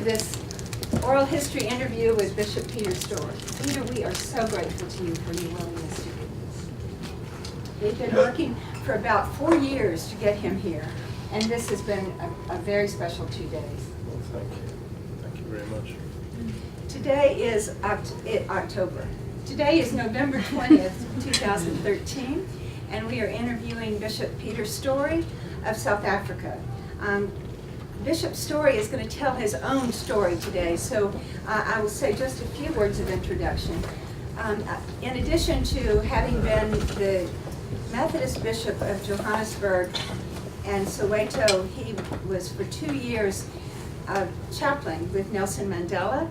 this oral history interview with Bishop Peter Storey. Peter, we are so grateful to you for your willingness to do this. We've been working for about 4 years to get him here, and this has been a very special 2 days. Well, thank you. Thank you very much. Today is October. Today is November 20th, 2013, and we are interviewing Bishop Peter Storey of South Africa. Bishop Storey is going to tell his own story today, so I will say just a few words of introduction. In addition to having been the Methodist Bishop of Johannesburg and Soweto, he was for 2 years chaplain with Nelson Mandela.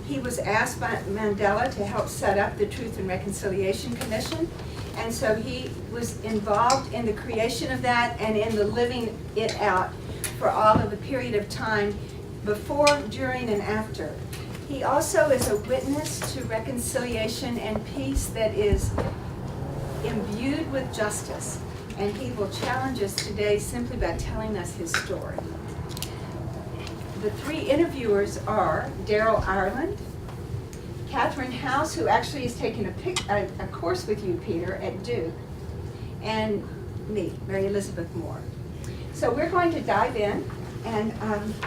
He was asked by Mandela to help set up the Truth and Reconciliation Commission, and so he was involved in the creation of that and in the living it out for all of the period of time before, during, and after. He also is a witness to reconciliation and peace that is imbued with justice, and he will challenge us today simply by telling us his story. The 3 interviewers are Daryl Ireland, Catherine House, who actually is taking a course with you, Peter, at Duke, and me, Mary Elizabeth Moore. So we're going to dive in, and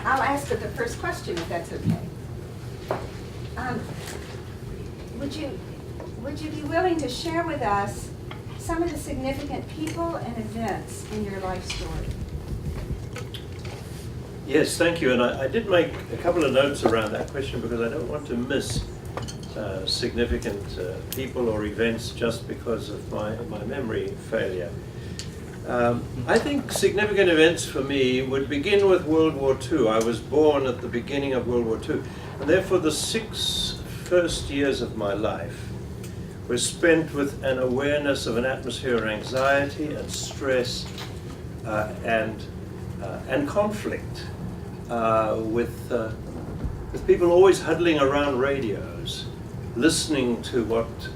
I'll ask the first question, if that's okay. Would you be willing to share with us some of the significant people and events in your life story? Yes, thank you. And I did make a couple of notes around that question because I don't want to miss significant people or events just because of my memory failure. I think significant events for me would begin with World War II. I was born at the beginning of World War II, and therefore the 6 first years of my life were spent with an awareness of an atmosphere of anxiety and stress and conflict, with people always huddling around radios, listening to what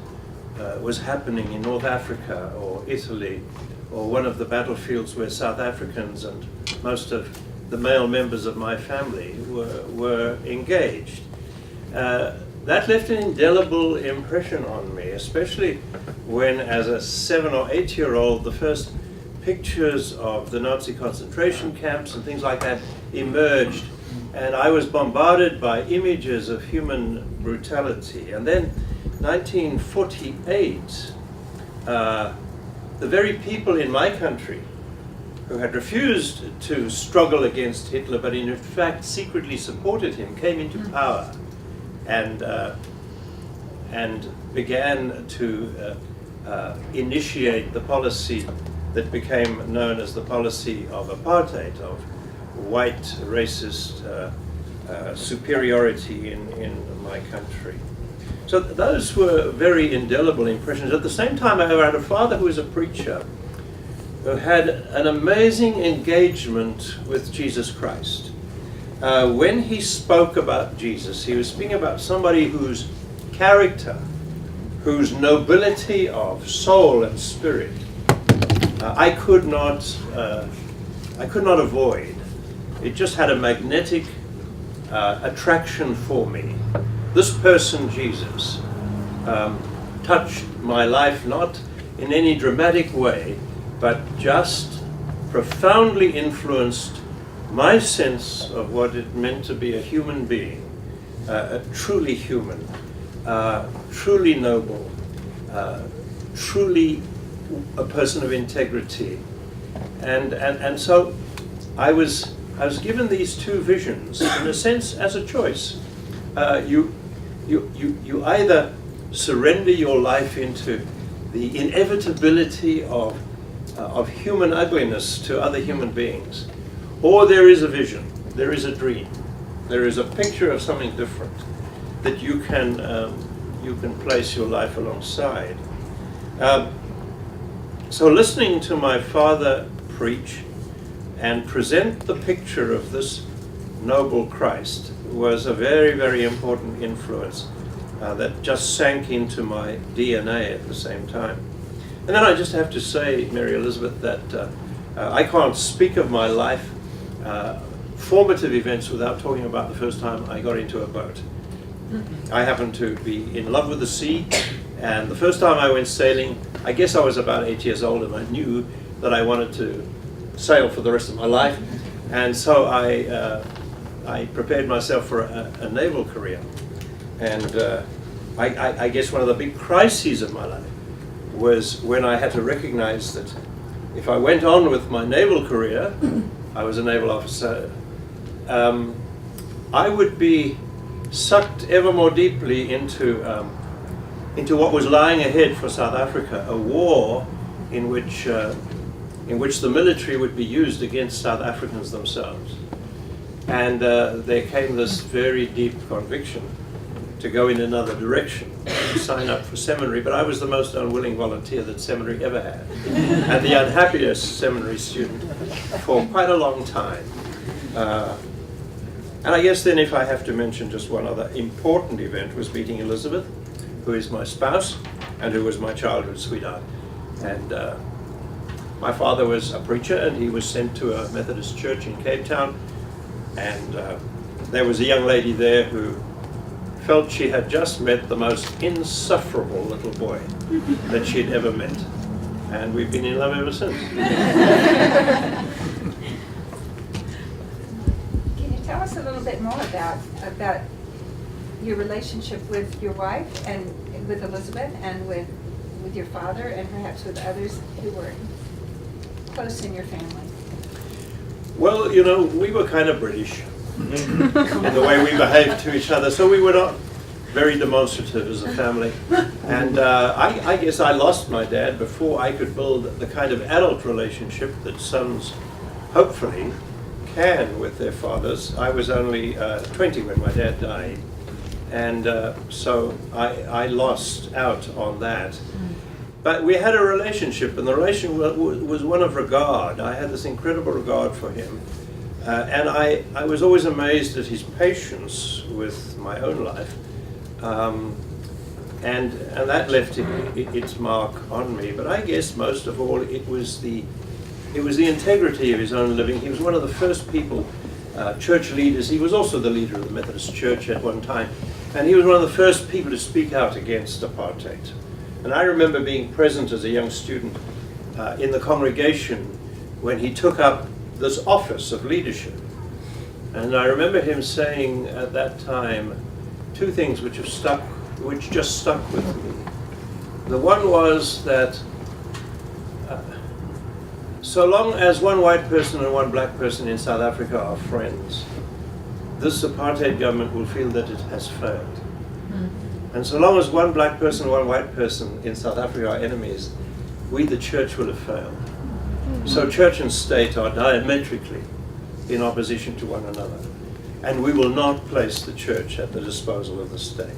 was happening in North Africa or Italy, or one of the battlefields where South Africans and most of the male members of my family were engaged. That left an indelible impression on me, especially when, as a 7 or 8-year-old, the first pictures of the Nazi concentration camps and things like that emerged, and I was bombarded by images of human brutality. And then 1948, the very people in my country who had refused to struggle against Hitler, but in fact secretly supported him, came into power and began to initiate the policy that became known as the policy of apartheid, of white racist superiority in my country. So those were very indelible impressions. At the same time, I had a father who was a preacher, who had an amazing engagement with Jesus Christ. When he spoke about Jesus, he was speaking about somebody whose character, whose nobility of soul and spirit, I could not avoid. It just had a magnetic attraction for me. This person, Jesus, touched my life not in any dramatic way, but just profoundly influenced my sense of what it meant to be a human being, truly human, truly noble, truly a person of integrity. And so I was given these 2 visions, in a sense, as a choice. You either surrender your life into the inevitability of human ugliness to other human beings, or there is a vision, there is a dream, there is a picture of something different that you can place your life alongside. So listening to my father preach and present the picture of this noble Christ was a very, very important influence that just sank into my DNA at the same time. And then I just have to say, Mary Elizabeth, that I can't speak of my life formative events without talking about the first time I got into a boat. I happened to be in love with the sea, and the first time I went sailing, I guess I was about 8 years old, and I knew that I wanted to sail for the rest of my life, and so I prepared myself for a naval career. And I guess one of the big crises of my life was when I had to recognize that if I went on with my naval career, I was a naval officer, I would be sucked ever more deeply into what was lying ahead for South Africa, a war in which the military would be used against South Africans themselves. And there came this very deep conviction to go in another direction, to sign up for seminary, but I was the most unwilling volunteer that seminary ever had, and the unhappiest seminary student for quite a long time. And I guess then if I have to mention just one other important event was meeting Elizabeth, who is my spouse and who was my childhood sweetheart. And my father was a preacher, and he was sent to a Methodist church in Cape Town, and there was a young lady there who felt she had just met the most insufferable little boy that she'd ever met. And we've been in love ever since. Can you tell us a little bit more about your relationship with your wife and with Elizabeth and with your father and perhaps with others who were close in your family? Well, you know, we were kind of British in the way we behaved to each other, so we were not very demonstrative as a family. And I guess I lost my dad before I could build the kind of adult relationship that sons hopefully can with their fathers. I was only 20 when my dad died, and so I lost out on that. But we had a relationship, and the relationship was one of regard. I had this incredible regard for him. And I was always amazed at his patience with my own life. And that left its mark on me. But I guess most of all, it was the integrity of his own living. He was one of the first people, church leaders. He was also the leader of the Methodist Church at one time. And he was one of the first people to speak out against apartheid. And I remember being present as a young student in the congregation when he took up this office of leadership. And I remember him saying at that time two things which just stuck with me. The one was that so long as one white person and one black person in South Africa are friends, this apartheid government will feel that it has failed. And so long as one black person and one white person in South Africa are enemies, we, the church, will have failed. So church and state are diametrically in opposition to one another. And we will not place the church at the disposal of the state.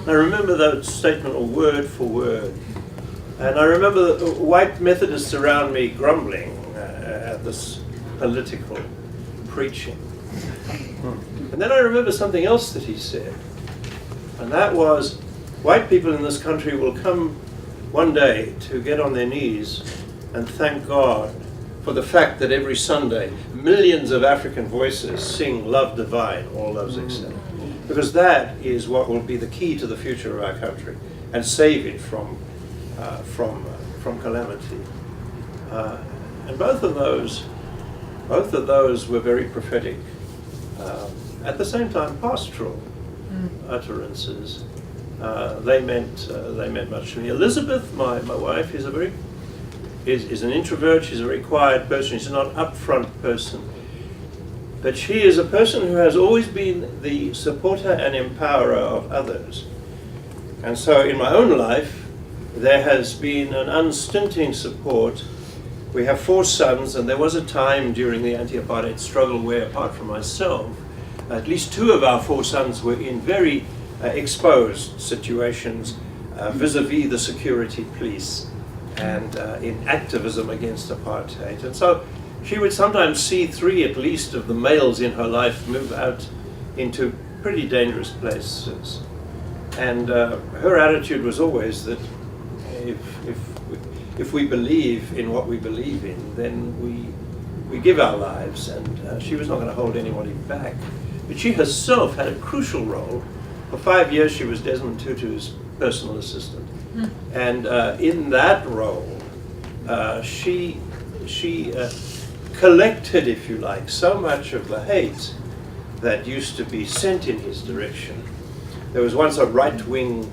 I remember that statement word for word. And I remember the white Methodists around me grumbling at this political preaching. And then I remember something else that he said. And that was, white people in this country will come one day to get on their knees and thank God for the fact that every Sunday millions of African voices sing Love Divine, All Loves Accept. Because that is what will be the key to the future of our country and save it from calamity. And both of those were very prophetic. At the same time, pastoral utterances. They meant much to me. Elizabeth, my wife, is an introvert. She's a very quiet person. She's not an upfront person. But she is a person who has always been the supporter and empowerer of others. And so in my own life, there has been an unstinting support. We have 4 sons, and there was a time during the anti-apartheid struggle where, apart from myself, at least 2 of our 4 sons were in very exposed situations vis-a-vis the security police and in activism against apartheid. And so she would sometimes see 3 at least of the males in her life move out into pretty dangerous places. And her attitude was always that if we believe in what we believe in, then we give our lives, and she was not going to hold anybody back. But she herself had a crucial role. For 5 years she was Desmond Tutu's personal assistant. And in that role, she collected, if you like, so much of the hate that used to be sent in his direction. There was once a right-wing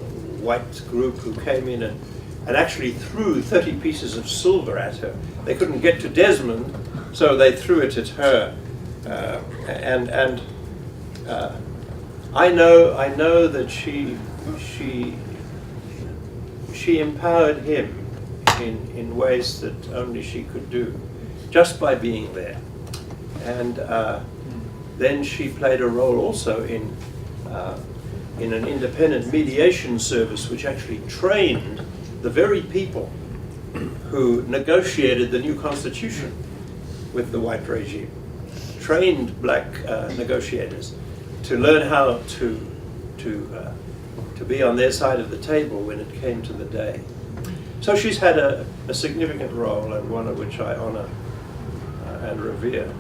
white group who came in and actually threw 30 pieces of silver at her. They couldn't get to Desmond, so they threw it at her. I know that she empowered him in ways that only she could do, just by being there. And then she played a role also in an independent mediation service which actually trained the very people who negotiated the new constitution with the white regime, trained black negotiators to learn how to be on their side of the table when it came to the day. So she's had a significant role, and one of which I honor and revere.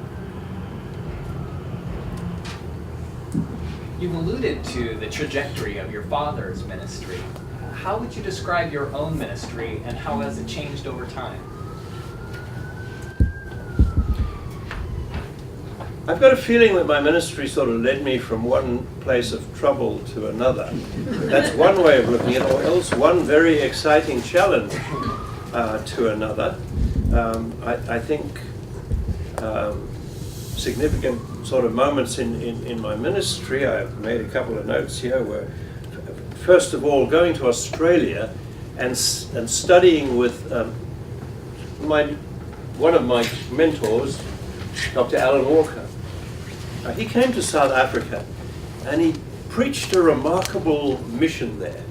You've alluded to the trajectory of your father's ministry. How would you describe your own ministry, and how has it changed over time? I've got a feeling that my ministry sort of led me from one place of trouble to another. That's one way of looking at it, or else one very exciting challenge to another. I think significant sort of moments in my ministry, I've made a couple of notes here, were first of all going to Australia and studying with one of my mentors, Dr. Alan Walker. He came to South Africa and he preached a remarkable mission there.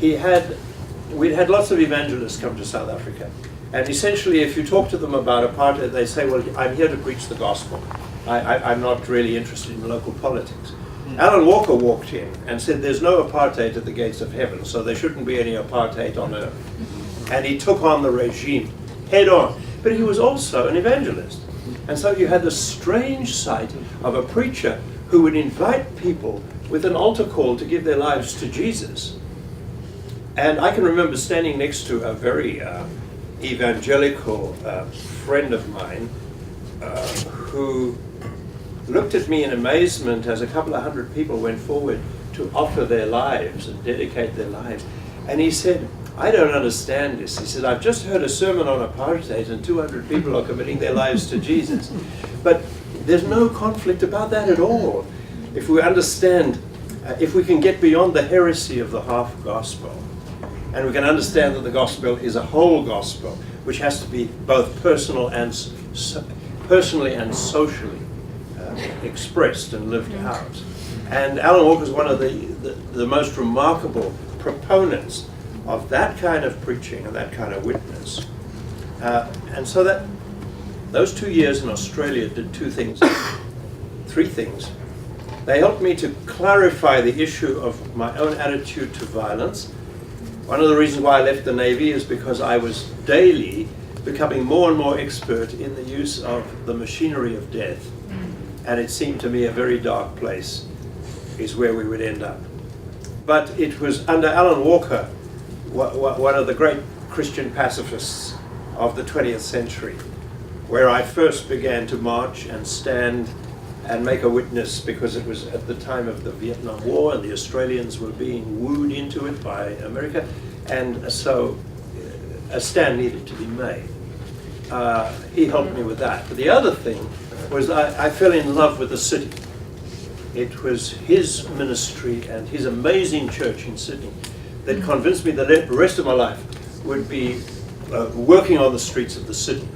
We'd had lots of evangelists come to South Africa, and essentially if you talk to them about apartheid, they say, well, I'm here to preach the gospel. I'm not really interested in local politics. Alan Walker walked in and said there's no apartheid at the gates of heaven, so there shouldn't be any apartheid on earth. And he took on the regime head on. But he was also an evangelist. And so you had the strange sight of a preacher who would invite people with an altar call to give their lives to Jesus. And I can remember standing next to a very evangelical friend of mine who looked at me in amazement as a couple of hundred people went forward to offer their lives and dedicate their lives. And he said, I don't understand this. He said, I've just heard a sermon on apartheid and 200 people are committing their lives to Jesus. But there's no conflict about that at all. If we understand, if we can get beyond the heresy of the half gospel, and we can understand that the gospel is a whole gospel, which has to be both personally and socially expressed and lived out. And Alan Walker is one of the most remarkable proponents of that kind of preaching and that kind of witness. And so that those 2 years in Australia did three things. They helped me to clarify the issue of my own attitude to violence. One of the reasons why I left the Navy is because I was daily becoming more and more expert in the use of the machinery of death. And it seemed to me a very dark place is where we would end up. But it was under Alan Walker, one of the great Christian pacifists of the 20th century, where I first began to march and stand and make a witness, because it was at the time of the Vietnam War and the Australians were being wooed into it by America, and so a stand needed to be made. He helped me with that. But the other thing was I fell in love with the city. It was his ministry and his amazing church in Sydney that convinced me that the rest of my life would be working on the streets of the city.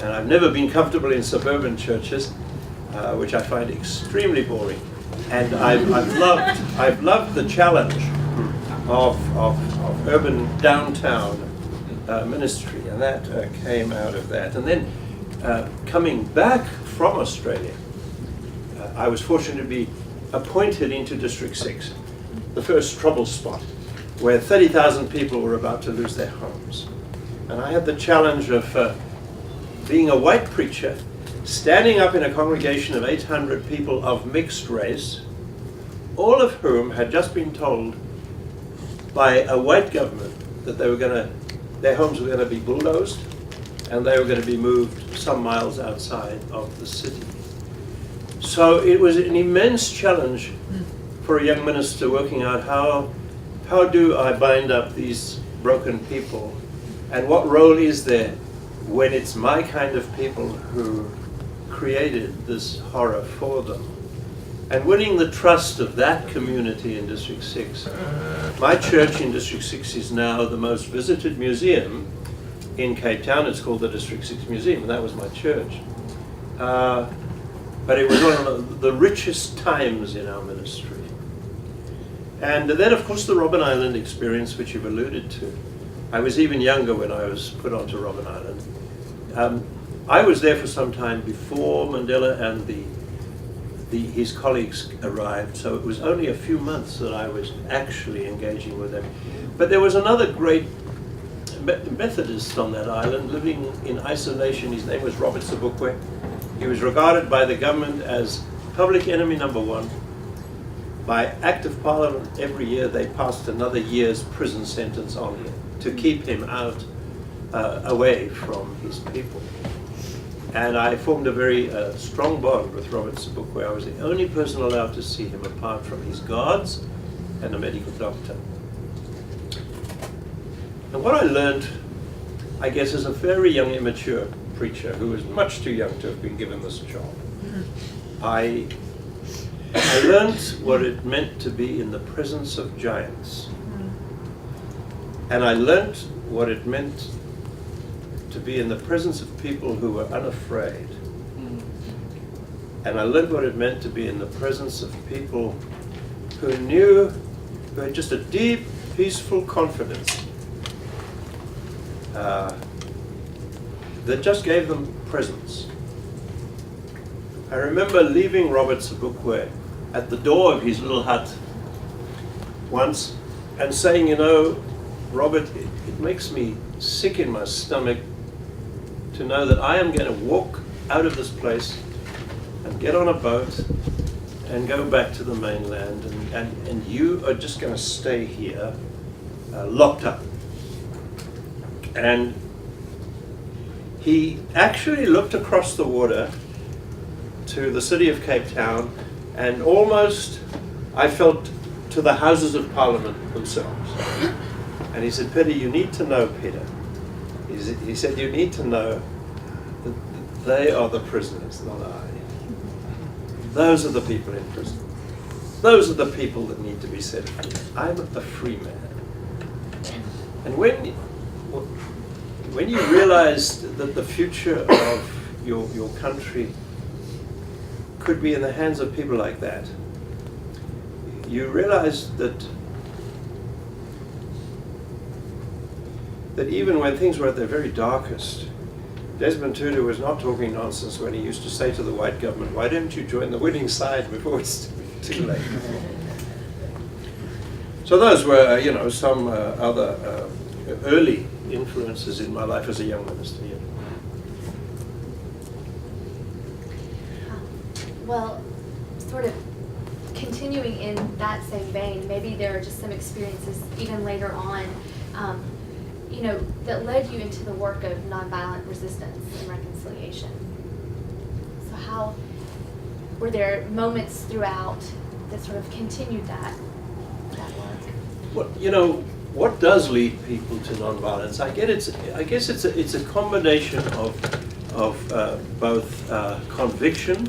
And I've never been comfortable in suburban churches, which I find extremely boring. And I've loved the challenge of urban downtown ministry, and that came out of that. And then coming back from Australia, I was fortunate to be appointed into District 6, the first trouble spot, where 30,000 people were about to lose their homes. And I had the challenge of being a white preacher, standing up in a congregation of 800 people of mixed race, all of whom had just been told by a white government that their homes were going to be bulldozed and they were going to be moved some miles outside of the city. So it was an immense challenge for a young minister working out how do I bind up these broken people, and what role is there when it's my kind of people who created this horror for them. And winning the trust of that community in District 6. My church in District 6 is now the most visited museum in Cape Town. It's called the District 6 Museum, and that was my church. But it was one of the richest times in our ministry. And then, of course, the Robben Island experience, which you've alluded to. I was even younger when I was put onto Robben Island. I was there for some time before Mandela and his colleagues arrived, so it was only a few months that I was actually engaging with them. But there was another great Methodist on that island, living in isolation. His name was Robert Sobukwe. He was regarded by the government as public enemy number one. By act of parliament, every year they passed another year's prison sentence on him to keep him out, away from his people. And I formed a very strong bond with Robert Sobukwe. I was the only person allowed to see him apart from his guards and a medical doctor. And what I learned, I guess, as a very young, immature preacher who was much too young to have been given this job, I learned what it meant to be in the presence of giants. And I learned what it meant to be in the presence of people who were unafraid. And I learned what it meant to be in the presence of people who had just a deep, peaceful confidence that just gave them presence. I remember leaving Robert Sobukwe at the door of his little hut once and saying, you know, Robert, it makes me sick in my stomach to know that I am going to walk out of this place and get on a boat and go back to the mainland, and you are just going to stay here locked up. And he actually looked across the water to the city of Cape Town, and almost, I felt, to the Houses of Parliament themselves. And he said, Peter, you need to know, Peter. He said, you need to know that they are the prisoners, not I. Those are the people in prison. Those are the people that need to be set free. I'm a free man. And when you realize that the future of your country could be in the hands of people like that, you realize that even when things were at their very darkest, Desmond Tutu was not talking nonsense when he used to say to the white government, why don't you join the winning side before it's too late? So those were, some other early influences in my life as a young minister. Yeah. Well, sort of continuing in that same vein, maybe there are just some experiences even later on, that led you into the work of nonviolent resistance and reconciliation. So how were there moments throughout that sort of continued that work? Well, what does lead people to nonviolence? I guess it's a combination of both conviction,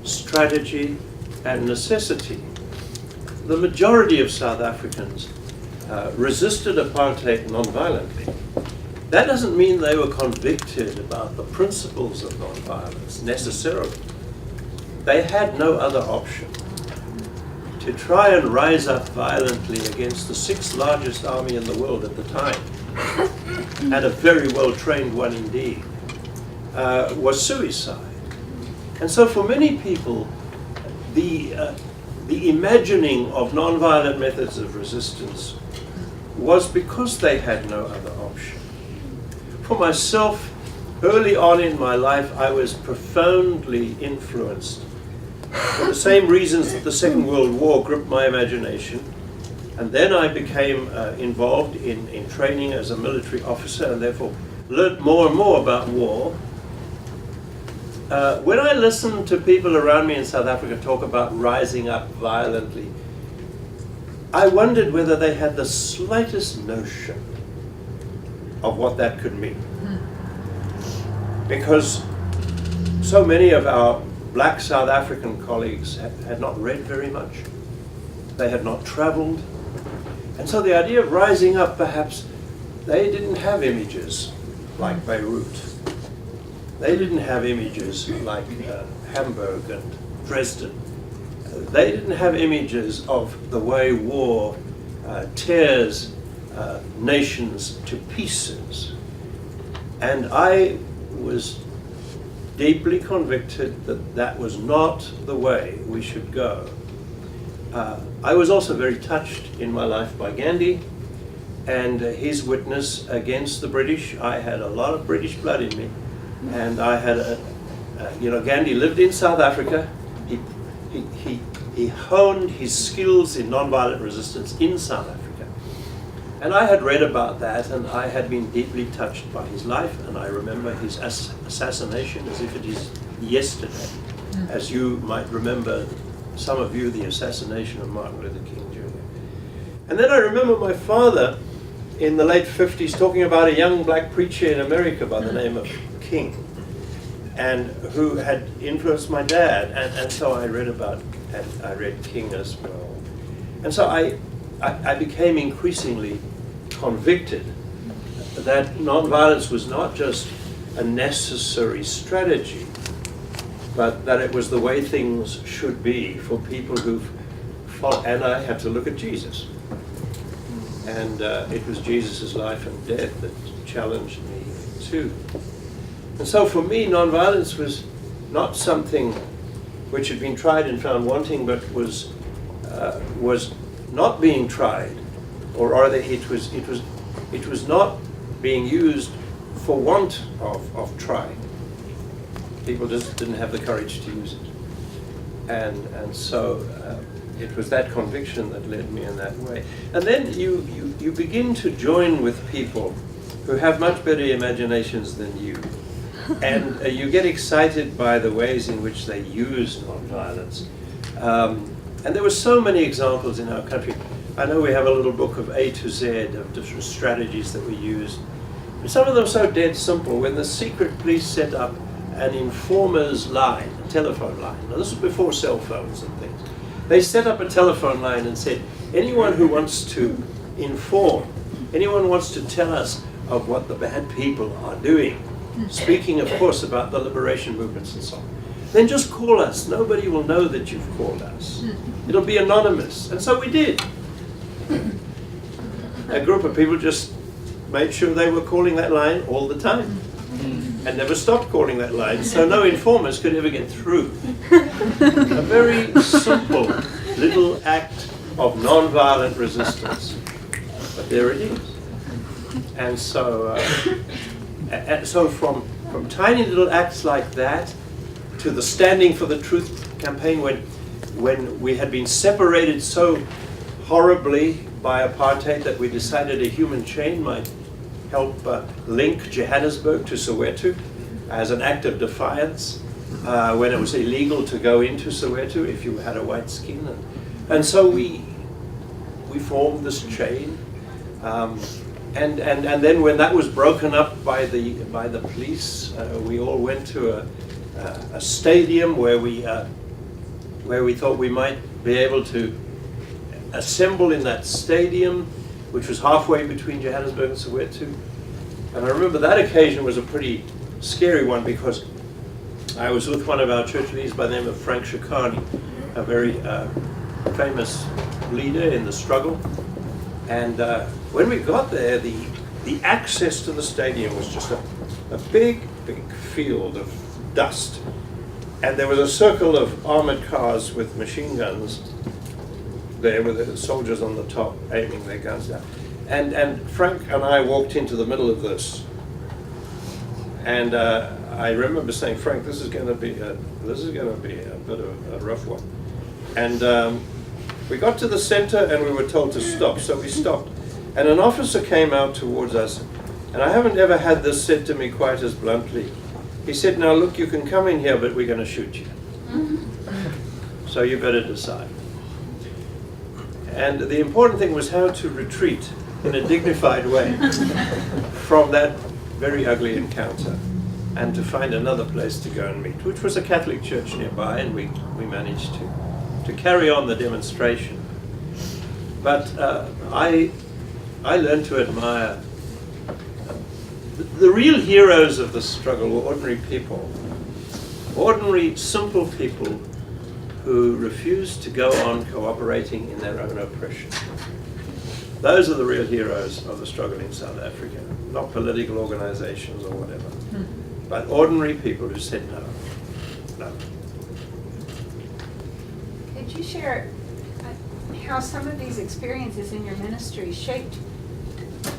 strategy, and necessity. The majority of South Africans resisted apartheid nonviolently. That doesn't mean they were convicted about the principles of nonviolence necessarily. They had no other option. To try and rise up violently against the 6th largest army in the world at the time, and a very well-trained one indeed, was suicide. And so for many people, the imagining of nonviolent methods of resistance was because they had no other option. For myself, early on in my life, I was profoundly influenced for the same reasons that the Second World War gripped my imagination. And then I became involved in training as a military officer, and therefore learned more and more about war. When I listened to people around me in South Africa talk about rising up violently, I wondered whether they had the slightest notion of what that could mean. Because so many of our black South African colleagues had not read very much. They had not traveled. And so the idea of rising up, perhaps, they didn't have images like Beirut. They didn't have images like Hamburg and Dresden. They didn't have images of the way war tears nations to pieces. And I was deeply convicted that that was not the way we should go. I was also very touched in my life by Gandhi and his witness against the British. I had a lot of British blood in me, and I had Gandhi lived in South Africa. He honed his skills in nonviolent resistance in South Africa. And I had read about that, and I had been deeply touched by his life, and I remember his assassination as if it is yesterday, as you might remember, some of you, the assassination of Martin Luther King Jr. And then I remember my father in the late 50s talking about a young black preacher in America by the name of King, and who had influenced my dad, and so I read about, and I read King as well. And so I became increasingly convicted that nonviolence was not just a necessary strategy, but that it was the way things should be for people who've followed. And I had to look at Jesus. And it was Jesus' life and death that challenged me too. And so for me, nonviolence was not something which had been tried and found wanting, but was not being tried, or rather it was not being used for want of trying. People just didn't have the courage to use it. And so it was that conviction that led me in that way. And then you begin to join with people who have much better imaginations than you. And you get excited by the ways in which they use nonviolence. And there were so many examples in our country. I know we have a little book of A to Z of different strategies that we use. Some of them are so dead simple. When the secret police set up an informer's line, a telephone line. Now this was before cell phones and things. They set up a telephone line and said, anyone who wants to inform, anyone who wants to tell us of what the bad people are doing, speaking of course about the liberation movements and so on, then just call us. Nobody will know that you've called us. It'll be anonymous. And so we did. A group of people just made sure they were calling that line all the time. And never stopped calling that line, so no informers could ever get through. A very simple little act of non-violent resistance, but there it is. And so, from tiny little acts like that to the Standing for the Truth campaign, when we had been separated so horribly by apartheid that we decided a human chain might help link Johannesburg to Soweto as an act of defiance when it was illegal to go into Soweto if you had a white skin. And so we formed this chain. And then when that was broken up by the police, we all went to a stadium where we thought we might be able to assemble in that stadium, which was halfway between Johannesburg and Soweto. And I remember that occasion was a pretty scary one because I was with one of our church leaders by the name of Frank Shikani, a very famous leader in the struggle. And when we got there, the access to the stadium was just a big field of dust. And there was a circle of armored cars with machine guns there with the soldiers on the top aiming their guns down. And Frank and I walked into the middle of this. And I remember saying, Frank, this is going to be a bit of a rough one. And we got to the center and we were told to stop, so we stopped. And an officer came out towards us, and I haven't ever had this said to me quite as bluntly. He said, now look, you can come in here, but we're going to shoot you. So you better decide. And the important thing was how to retreat in a dignified way from that very ugly encounter, and to find another place to go and meet, which was a Catholic church nearby, and we managed to carry on the demonstration. But I learned to admire the real heroes of the struggle were ordinary people, ordinary, simple people who refused to go on cooperating in their own oppression. Those are the real heroes of the struggle in South Africa, not political organizations or whatever, but ordinary people who said no, no. Could you share how some of these experiences in your ministry shaped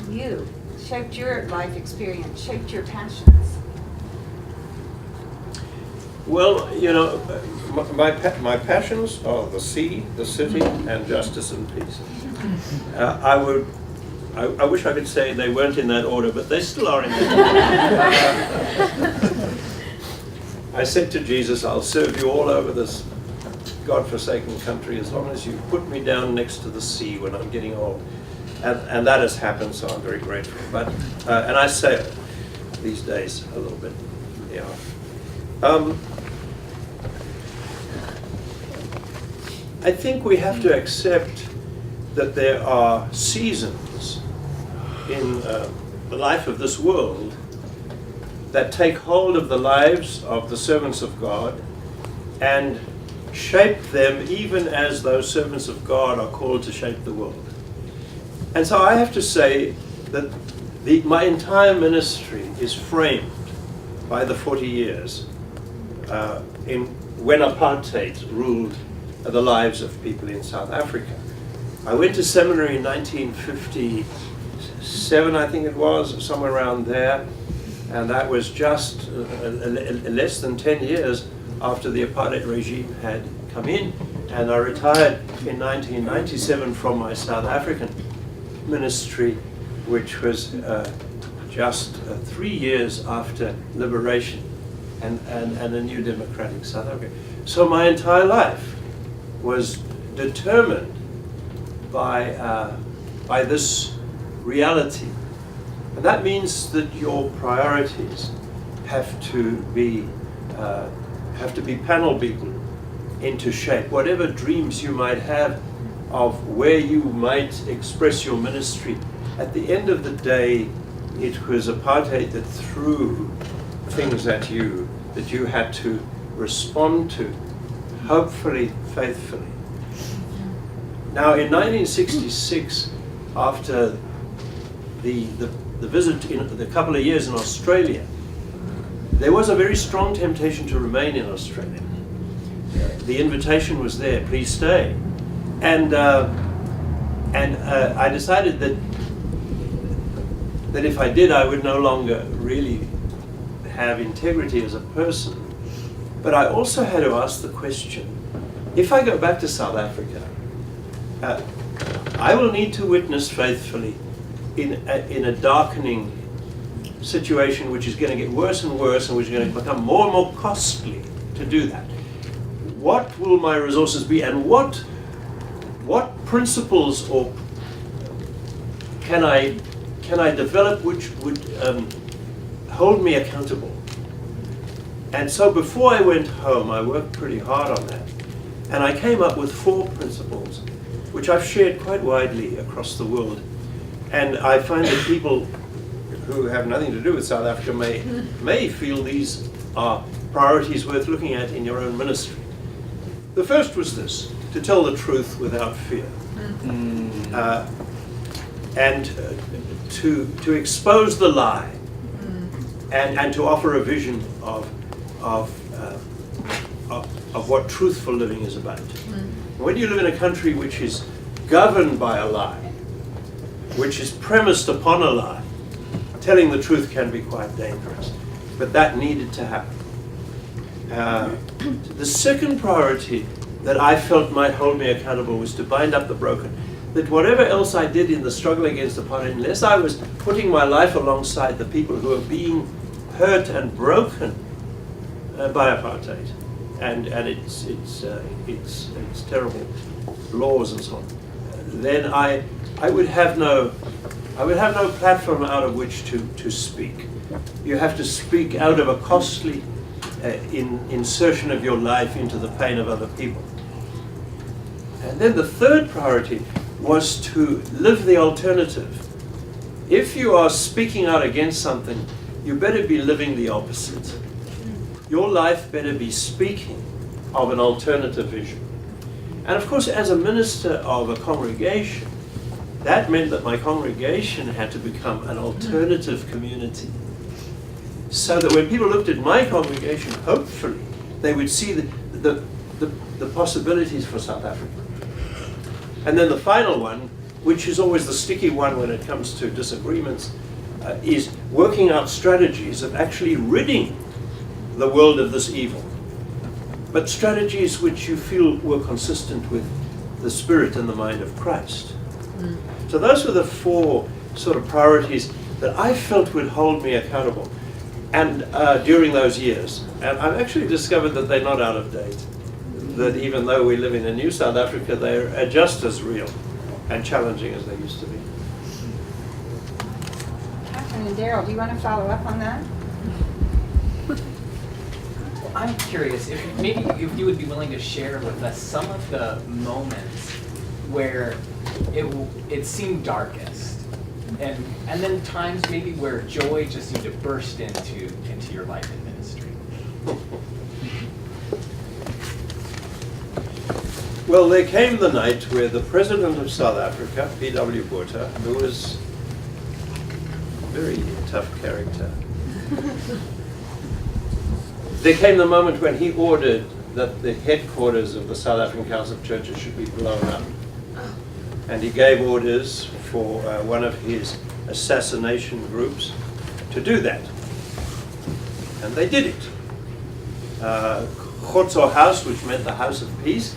you, shaped your life experience, shaped your passions? Well, you know, my passions are the sea, the city, and justice and peace. I wish I could say they weren't in that order, but they still are in that order. I said to Jesus, I'll serve you all over this God-forsaken country as long as you put me down next to the sea when I'm getting old. And that has happened, so I'm very grateful. But and I sail these days a little bit. Yeah. I think we have to accept that there are seasons in the life of this world that take hold of the lives of the servants of God and shape them even as those servants of God are called to shape the world. And so I have to say that my entire ministry is framed by the 40 years when apartheid ruled the lives of people in South Africa. I went to seminary in 1957, I think it was, somewhere around there, and that was just less than 10 years after the apartheid regime had come in, and I retired in 1997 from my South African ministry, which was just 3 years after liberation and a new democratic South Africa. So my entire life was determined by this reality. And that means that your priorities have to be panel beaten into shape. Whatever dreams you might have of where you might express your ministry, at the end of the day, it was apartheid that threw things at you that you had to respond to, hopefully faithfully. Now, in 1966, after the visit in the couple of years in Australia, there was a very strong temptation to remain in Australia. The invitation was there, please stay. And I decided that if I did, I would no longer really have integrity as a person. But I also had to ask the question, if I go back to South Africa, I will need to witness faithfully in a darkening situation which is going to get worse and worse and which is going to become more and more costly to do that. What will my resources be, and what principles or can I develop which would hold me accountable? And so before I went home, I worked pretty hard on that, and I came up with 4 principles which I've shared quite widely across the world. And I find that people who have nothing to do with South Africa may feel these are priorities worth looking at in your own ministry. The first was this: to tell the truth without fear, and to expose the lie, and to offer a vision of what truthful living is about. When you live in a country which is governed by a lie, which is premised upon a lie, telling the truth can be quite dangerous. But that needed to happen. The second priority that I felt might hold me accountable was to bind up the broken. That whatever else I did in the struggle against apartheid, unless I was putting my life alongside the people who are being hurt and broken by apartheid, and its terrible laws and so on, then I would have no platform out of which to speak. You have to speak out of a costly insertion of your life into the pain of other people. And then the third priority was to live the alternative. If you are speaking out against something, you better be living the opposite. Your life better be speaking of an alternative vision. And of course, as a minister of a congregation, that meant that my congregation had to become an alternative community. So that when people looked at my congregation, hopefully, they would see the possibilities for South Africa. And then the final one, which is always the sticky one when it comes to disagreements, is working out strategies of actually ridding the world of this evil. But strategies which you feel were consistent with the spirit and the mind of Christ. So those were the four sort of priorities that I felt would hold me accountable. And during those years, and I've actually discovered that they're not out of date. That even though we live in a new South Africa, they're just as real and challenging as they used to be. Catherine and Daryl, do you want to follow up on that? Well, I'm curious if you would be willing to share with us some of the moments where it seemed darkest, and then times maybe where joy just seemed to burst into your life and ministry. Well, there came the night where the President of South Africa, P.W. Botha, who was a very tough character, there came the moment when he ordered that the headquarters of the South African Council of Churches should be blown up. And he gave orders for one of his assassination groups to do that. And they did it. Khotso House, which meant the House of Peace,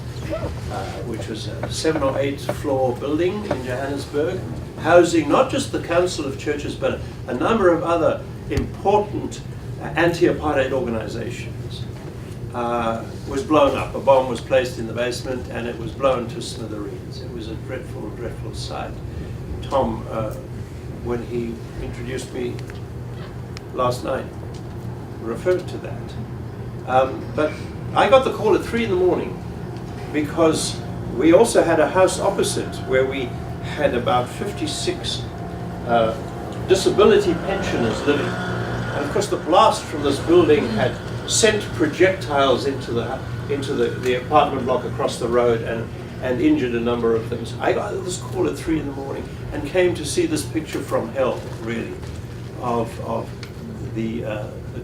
which was a 7 or 8 floor building in Johannesburg, housing not just the Council of Churches, but a number of other important anti-apartheid organizations, was blown up. A bomb was placed in the basement and it was blown to smithereens. It was a dreadful, dreadful sight. Tom, when he introduced me last night, referred to that. But I got the call at 3 in the morning because we also had a house opposite where we had about 56 disability pensioners living. And of course the blast from this building had sent projectiles into the apartment block across the road and injured a number of things. I got this call at 3 in the morning and came to see this picture from hell, really, of the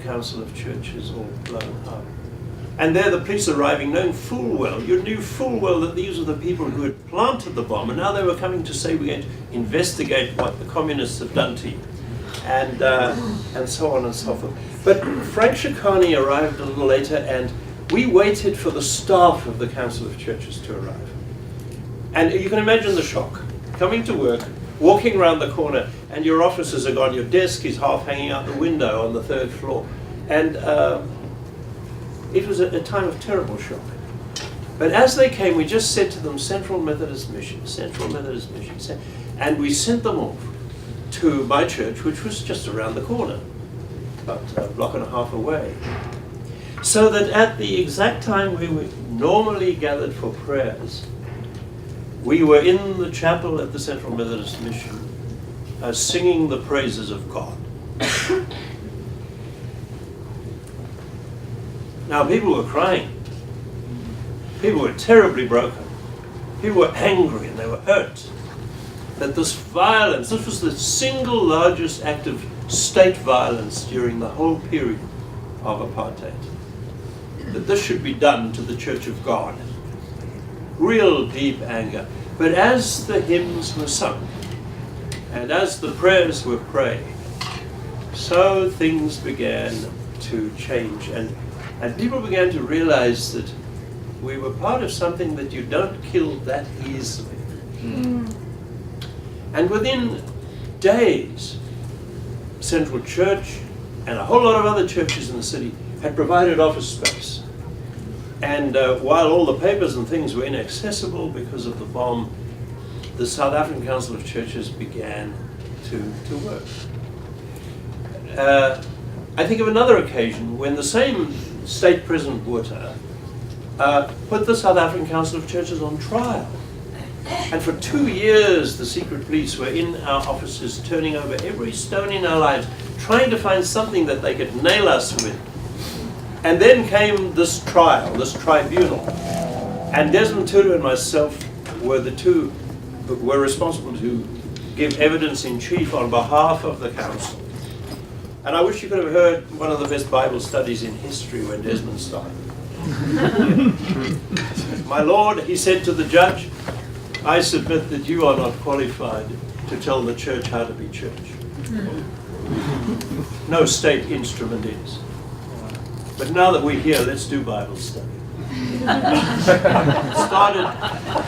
Council of Churches all blown up. And there the police arriving, knowing full well, you knew full well that these were the people who had planted the bomb, and now they were coming to say we're going to investigate what the communists have done to you, and so on and so forth. But Frank Shikani arrived a little later, and we waited for the staff of the Council of Churches to arrive. And you can imagine the shock, coming to work, walking around the corner, and your offices are gone, your desk is half hanging out the window on the 3rd floor. And it was a time of terrible shock. But as they came, we just said to them, Central Methodist Mission, Central Methodist Mission. And we sent them off to my church, which was just around the corner, about a block and a half away. So that at the exact time we were normally gathered for prayers, we were in the chapel at the Central Methodist Mission singing the praises of God. Now people were crying. People were terribly broken. People were angry and they were hurt. That this violence, this was the single largest act of state violence during the whole period of apartheid. That this should be done to the Church of God. Real deep anger. But as the hymns were sung, and as the prayers were prayed, so things began to change, and people began to realize that we were part of something that you don't kill that easily. And within days, Central Church and a whole lot of other churches in the city had provided office space. And while all the papers and things were inaccessible because of the bomb, the South African Council of Churches began to work. I think of another occasion when the same state president, Botha, put the South African Council of Churches on trial. And for 2 years, the secret police were in our offices, turning over every stone in our lives, trying to find something that they could nail us with. And then came this trial, this tribunal. And Desmond Tutu and myself were the two who were responsible to give evidence in chief on behalf of the council. And I wish you could have heard one of the best Bible studies in history when Desmond started. My lord, he said to the judge, I submit that you are not qualified to tell the church how to be church. No state instrument is. But now that we're here, let's do Bible study.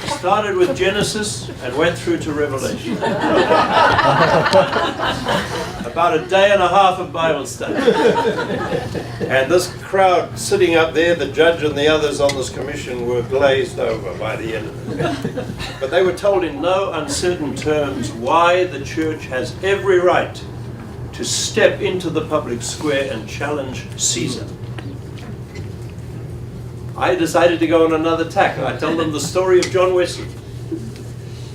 Started with Genesis and went through to Revelation. About a day and a half of Bible study. And this crowd sitting up there, the judge and the others on this commission, were glazed over by the end of it. But they were told in no uncertain terms why the church has every right to step into the public square and challenge Caesar. I decided to go on another tack. I told them the story of John Wesley.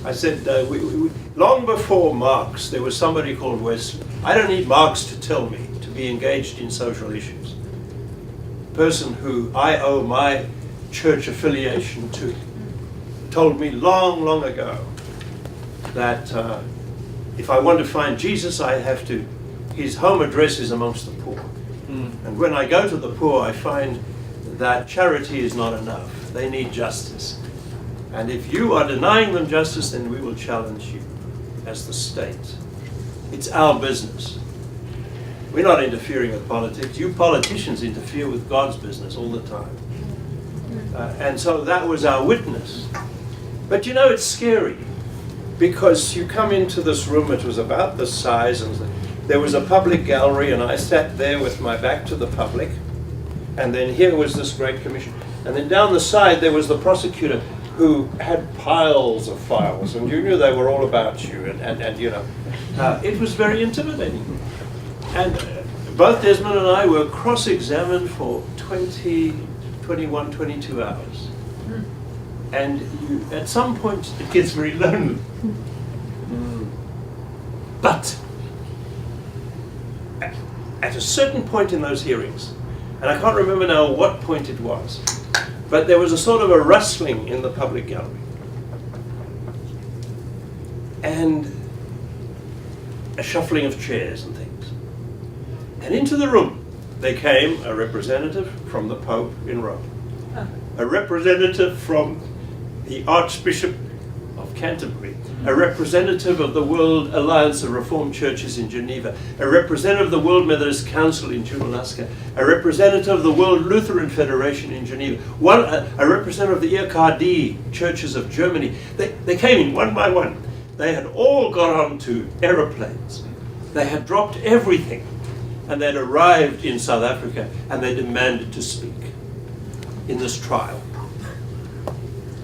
I said, long before Marx, there was somebody called Wesley. I don't need Marx to tell me to be engaged in social issues. The person who I owe my church affiliation to told me long, long ago that if I want to find Jesus, I have to, his home address is amongst the poor. And when I go to the poor, I find that charity is not enough. They need justice. And if you are denying them justice, then we will challenge you as the state. It's our business. We're not interfering with politics. You politicians interfere with God's business all the time. And so that was our witness. But you know, it's scary because you come into this room, it was about this size, and there was a public gallery, and I sat there with my back to the public. And then here was this great commission. And then down the side there was the prosecutor who had piles of files, and you knew they were all about you, and you know, it was very intimidating. And both Desmond and I were cross-examined for 21, 22 hours. And at some point it gets very lonely. But at a certain point in those hearings, and I can't remember now what point it was, but there was a sort of a rustling in the public gallery. And a shuffling of chairs and things. And into the room there came a representative from the Pope in Rome, a representative from the Archbishop of Canterbury, a representative of the World Alliance of Reformed Churches in Geneva, a representative of the World Methodist Council in Junaluska, a representative of the World Lutheran Federation in Geneva, a representative of the EKD churches of Germany. They came in one by one. They had all got onto aeroplanes. They had dropped everything, and they'd arrived in South Africa, and they demanded to speak in this trial.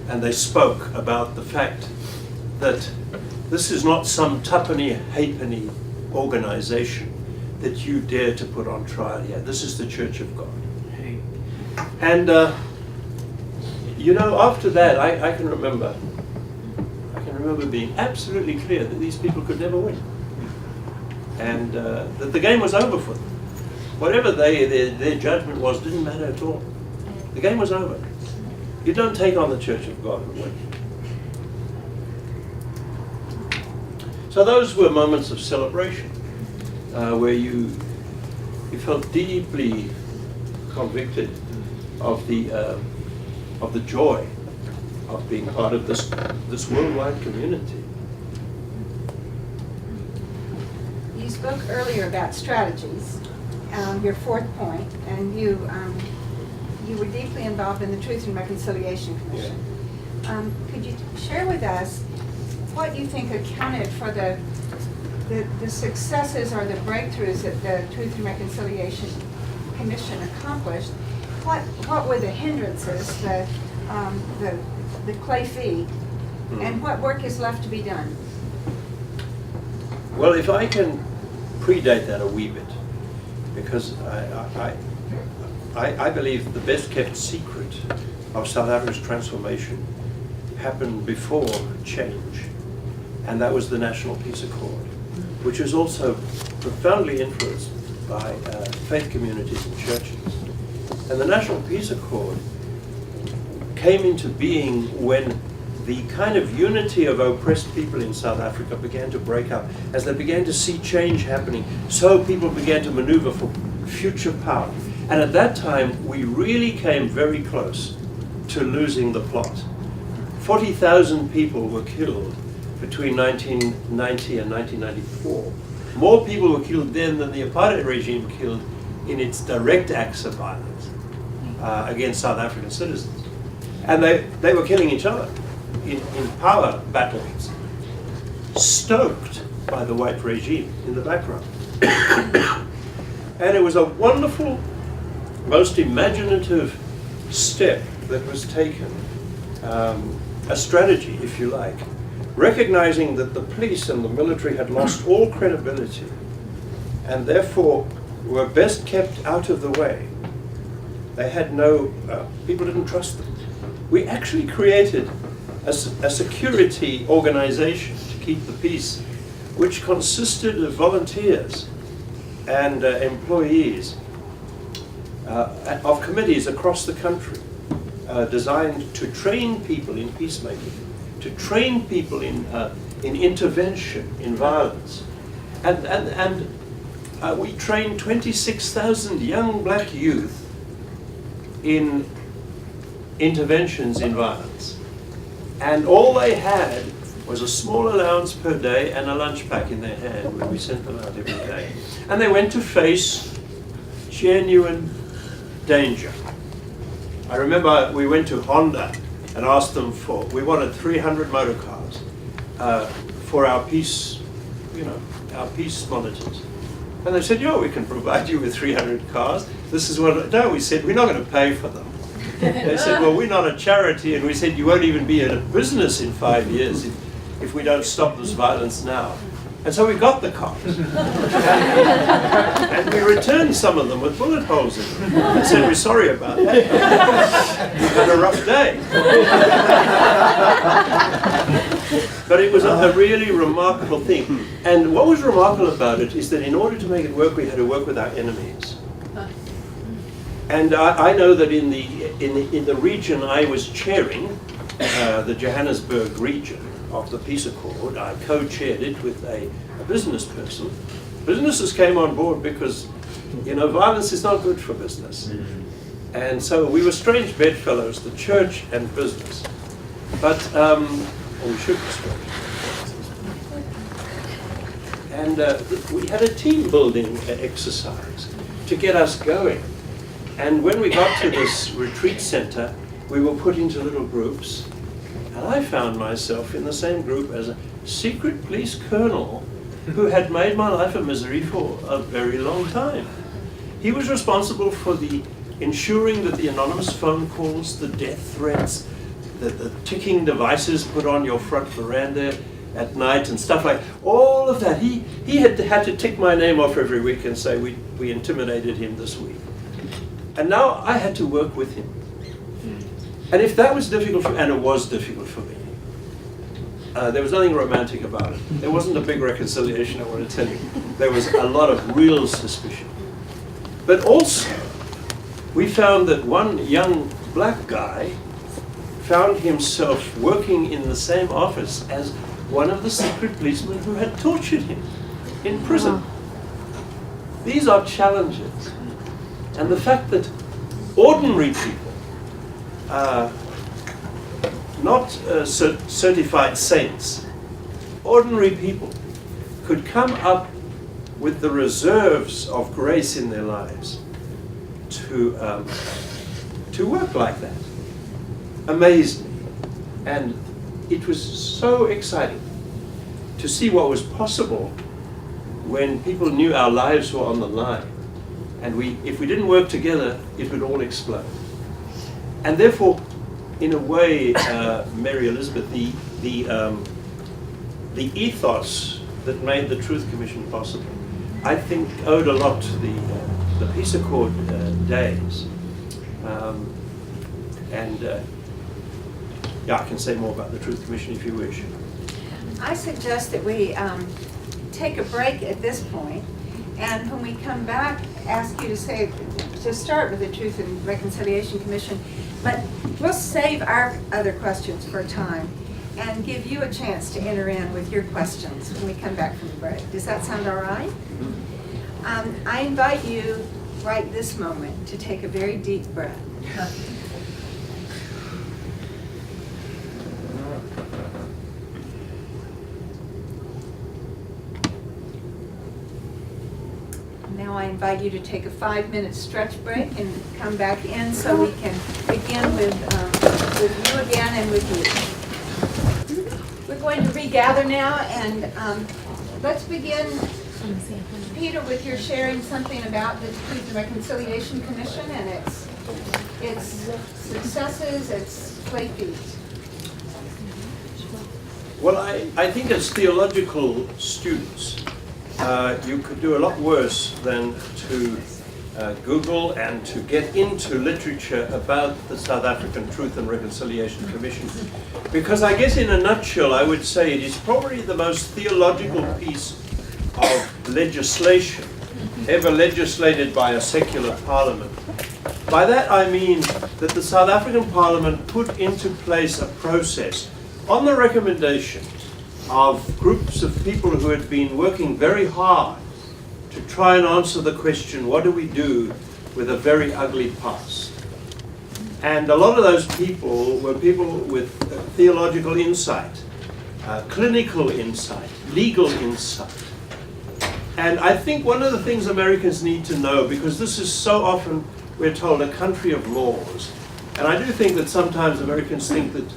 And they spoke about the fact that this is not some tuppenny halfpenny organization that you dare to put on trial here. This is the Church of God. And you know, after that, I can remember being absolutely clear that these people could never win, and that the game was over for them. Whatever their judgment was didn't matter at all. The game was over. You don't take on the Church of God and win. So those were moments of celebration where you felt deeply convicted of the joy of being part of this worldwide community. You spoke earlier about strategies, your fourth point, and you were deeply involved in the Truth and Reconciliation Commission. Could you share with us what you think accounted for the successes or the breakthroughs that the Truth and Reconciliation Commission accomplished? What were the hindrances, the clay feet, and what work is left to be done? Well, if I can predate that a wee bit, because I believe the best kept secret of South Africa's transformation happened before change, and that was the National Peace Accord, which was also profoundly influenced by faith communities and churches. And the National Peace Accord came into being when the kind of unity of oppressed people in South Africa began to break up. As they began to see change happening, so people began to maneuver for future power. And at that time, we really came very close to losing the plot. 40,000 people were killed between 1990 and 1994. More people were killed then than the apartheid regime killed in its direct acts of violence against South African citizens. And they were killing each other in power battles, stoked by the white regime in the background. And it was a wonderful, most imaginative step that was taken, a strategy, if you like, recognizing that the police and the military had lost all credibility and therefore were best kept out of the way. They had no, people didn't trust them. We actually created a security organization to keep the peace, which consisted of volunteers and employees of committees across the country, designed to train people in peacemaking, to train people in intervention in violence. And we trained 26,000 young black youth in interventions in violence. And all they had was a small allowance per day and a lunch pack in their hand when we sent them out every day. And they went to face genuine danger. I remember we went to Honda and asked them we wanted 300 motor cars for our peace, our peace monitors. And they said, we can provide you with 300 cars. This is no, we said, we're not going to pay for them. They said, well, we're not a charity, and we said, you won't even be in a business in 5 years if we don't stop this violence now. And so we got the cars. And we returned some of them with bullet holes in them and said, we're sorry about that. We've had a rough day. But it was a really remarkable thing. And what was remarkable about it is that in order to make it work, we had to work with our enemies. And I know that in the region I was chairing, the Johannesburg region of the Peace Accord, I co-chaired it with a business person. Businesses came on board because, violence is not good for business. And so we were strange bedfellows, the church and business. But we should be strange. And we had a team building exercise to get us going. And when we got to this retreat center, we were put into little groups. And I found myself in the same group as a secret police colonel who had made my life a misery for a very long time. He was responsible for ensuring that the anonymous phone calls, the death threats, the ticking devices put on your front veranda at night and stuff like all of that. He had to tick my name off every week and say we intimidated him this week. And now I had to work with him. And if that was difficult and it was difficult for me, there was nothing romantic about it. There wasn't a big reconciliation, I want to tell you. There was a lot of real suspicion. But also, we found that one young black guy found himself working in the same office as one of the secret policemen who had tortured him in prison. These are challenges. And the fact that ordinary people, not certified saints, ordinary people could come up with the reserves of grace in their lives, to work like that. Amazed me. And it was so exciting to see what was possible when people knew our lives were on the line. And if we didn't work together, it would all explode. And therefore, in a way, Mary Elizabeth, the ethos that made the Truth Commission possible, I think owed a lot to the Peace Accord days. Yeah, I can say more about the Truth Commission if you wish. I suggest that we take a break at this point, and when we come back, ask you to start with the Truth and Reconciliation Commission, but we'll save our other questions for a time and give you a chance to enter in with your questions when we come back from the break. Does that sound all right? I invite you right this moment to take a very deep breath. Now I invite you to take a 5-minute stretch break and come back in so we can begin with you again and with you. We're going to regather now, and let's begin, Peter, with your sharing something about the Truth and Reconciliation Commission and its successes, its great feats. Well, I think as theological students, you could do a lot worse than to Google and to get into literature about the South African Truth and Reconciliation Commission. Because I guess in a nutshell, I would say it is probably the most theological piece of legislation ever legislated by a secular parliament. By that I mean that the South African Parliament put into place a process on the recommendation of groups of people who had been working very hard to try and answer the question, what do we do with a very ugly past? And a lot of those people were people with theological insight, clinical insight, legal insight. And I think one of the things Americans need to know, because this is so often, we're told, a country of laws. And I do think that sometimes Americans think that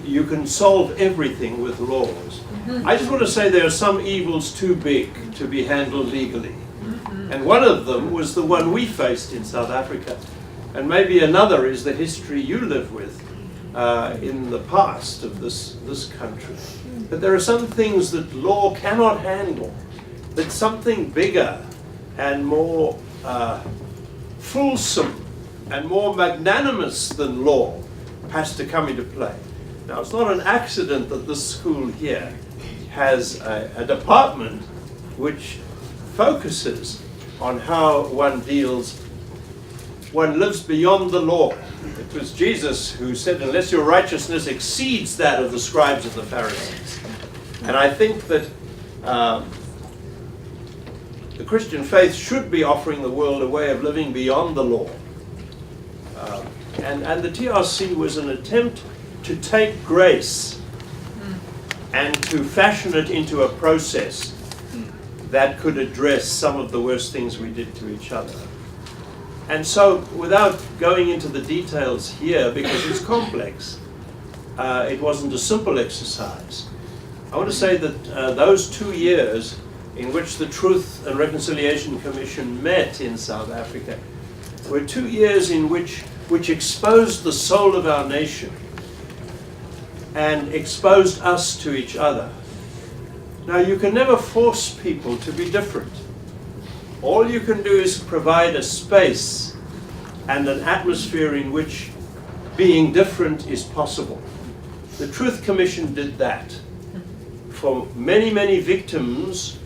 you can solve everything with laws. I just want to say there are some evils too big to be handled legally. And one of them was the one we faced in South Africa. And maybe another is the history you live with in the past of this country. But there are some things that law cannot handle, that something bigger and more fulsome and more magnanimous than law has to come into play. Now, it's not an accident that this school here has a department which focuses on how one lives beyond the law. It was Jesus who said, unless your righteousness exceeds that of the scribes and the Pharisees. And I think that the Christian faith should be offering the world a way of living beyond the law. And the TRC was an attempt to take grace and to fashion it into a process that could address some of the worst things we did to each other. And so, without going into the details here, because it's complex, it wasn't a simple exercise. I want to say that those 2 years in which the Truth and Reconciliation Commission met in South Africa were 2 years in which exposed the soul of our nation and exposed us to each other. Now, you can never force people to be different. All you can do is provide a space and an atmosphere in which being different is possible. The Truth Commission did that for many, many victims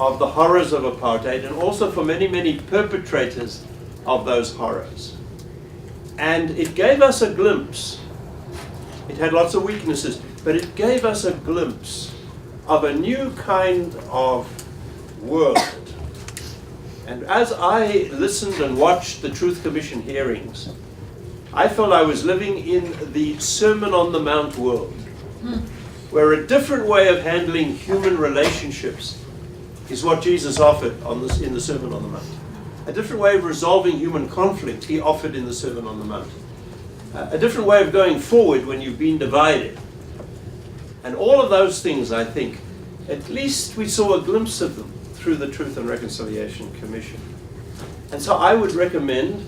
of the horrors of apartheid, and also for many, many perpetrators of those horrors. And it gave us a glimpse. It had lots of weaknesses, but it gave us a glimpse of a new kind of world. And as I listened and watched the Truth Commission hearings, I felt I was living in the Sermon on the Mount world, where a different way of handling human relationships is what Jesus offered in the Sermon on the Mount. A different way of resolving human conflict he offered in the Sermon on the Mount. A different way of going forward when you've been divided. And all of those things, I think, at least we saw a glimpse of them through the Truth and Reconciliation Commission. And so I would recommend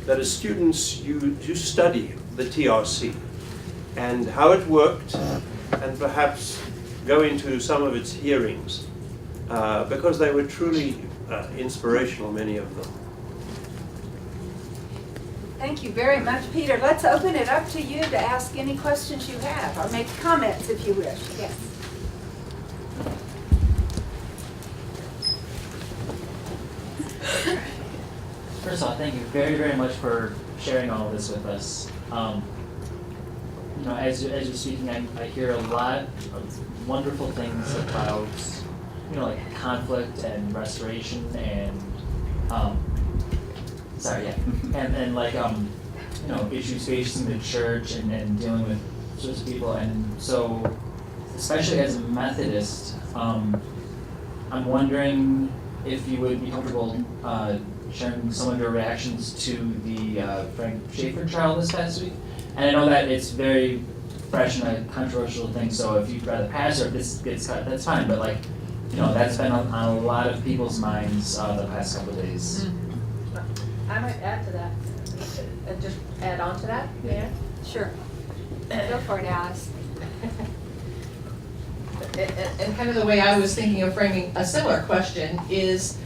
that as students you study the TRC and how it worked, and perhaps go into some of its hearings, because they were truly inspirational, many of them. Thank you very much, Peter. Let's open it up to you to ask any questions you have, or make comments if you wish. Yes. First of all, thank you very, very much for sharing all of this with us. As you're speaking, I hear a lot of wonderful things about, like conflict and restoration and, and like, issues facing the church and dealing with sorts of people. And so, especially as a Methodist, I'm wondering if you would be comfortable sharing some of your reactions to the Frank Schaeffer trial this past week. And I know that it's very fresh and a controversial thing, so if you'd rather pass or if this gets cut, that's fine. But that's been on a lot of people's minds the past couple of days. I might add to that, just add on to that, yeah? Sure. Go for it, Alice. And kind of the way I was thinking of framing a similar question is,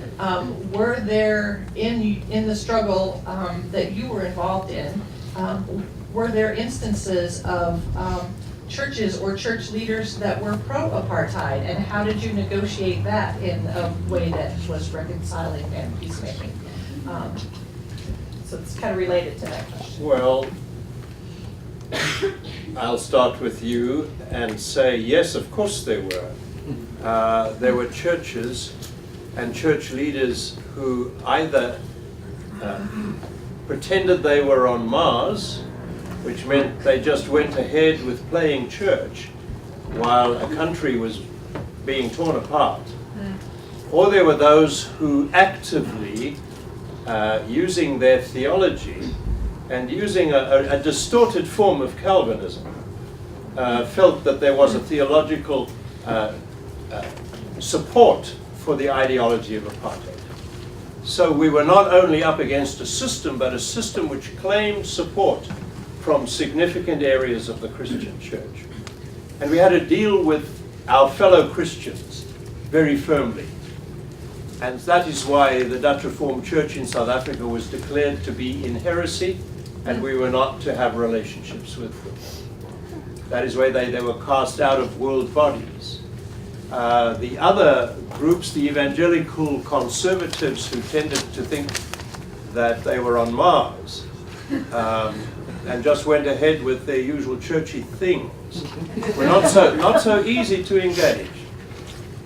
were there, in the struggle that you were involved in, were there instances of churches or church leaders that were pro-apartheid, and how did you negotiate that in a way that was reconciling and peacemaking? So it's kind of related to that question. Well, I'll start with you and say, yes, of course there were. There were churches and church leaders who either pretended they were on Mars, which meant they just went ahead with playing church while a country was being torn apart. Or there were those who actively, using their theology and using a distorted form of Calvinism, felt that there was a theological support for the ideology of apartheid. So we were not only up against a system, but a system which claimed support from significant areas of the Christian church. And we had to deal with our fellow Christians very firmly. And that is why the Dutch Reformed Church in South Africa was declared to be in heresy, and we were not to have relationships with them. That is why they were cast out of world bodies. The other groups, the evangelical conservatives who tended to think that they were on Mars, and just went ahead with their usual churchy things, were not so easy to engage.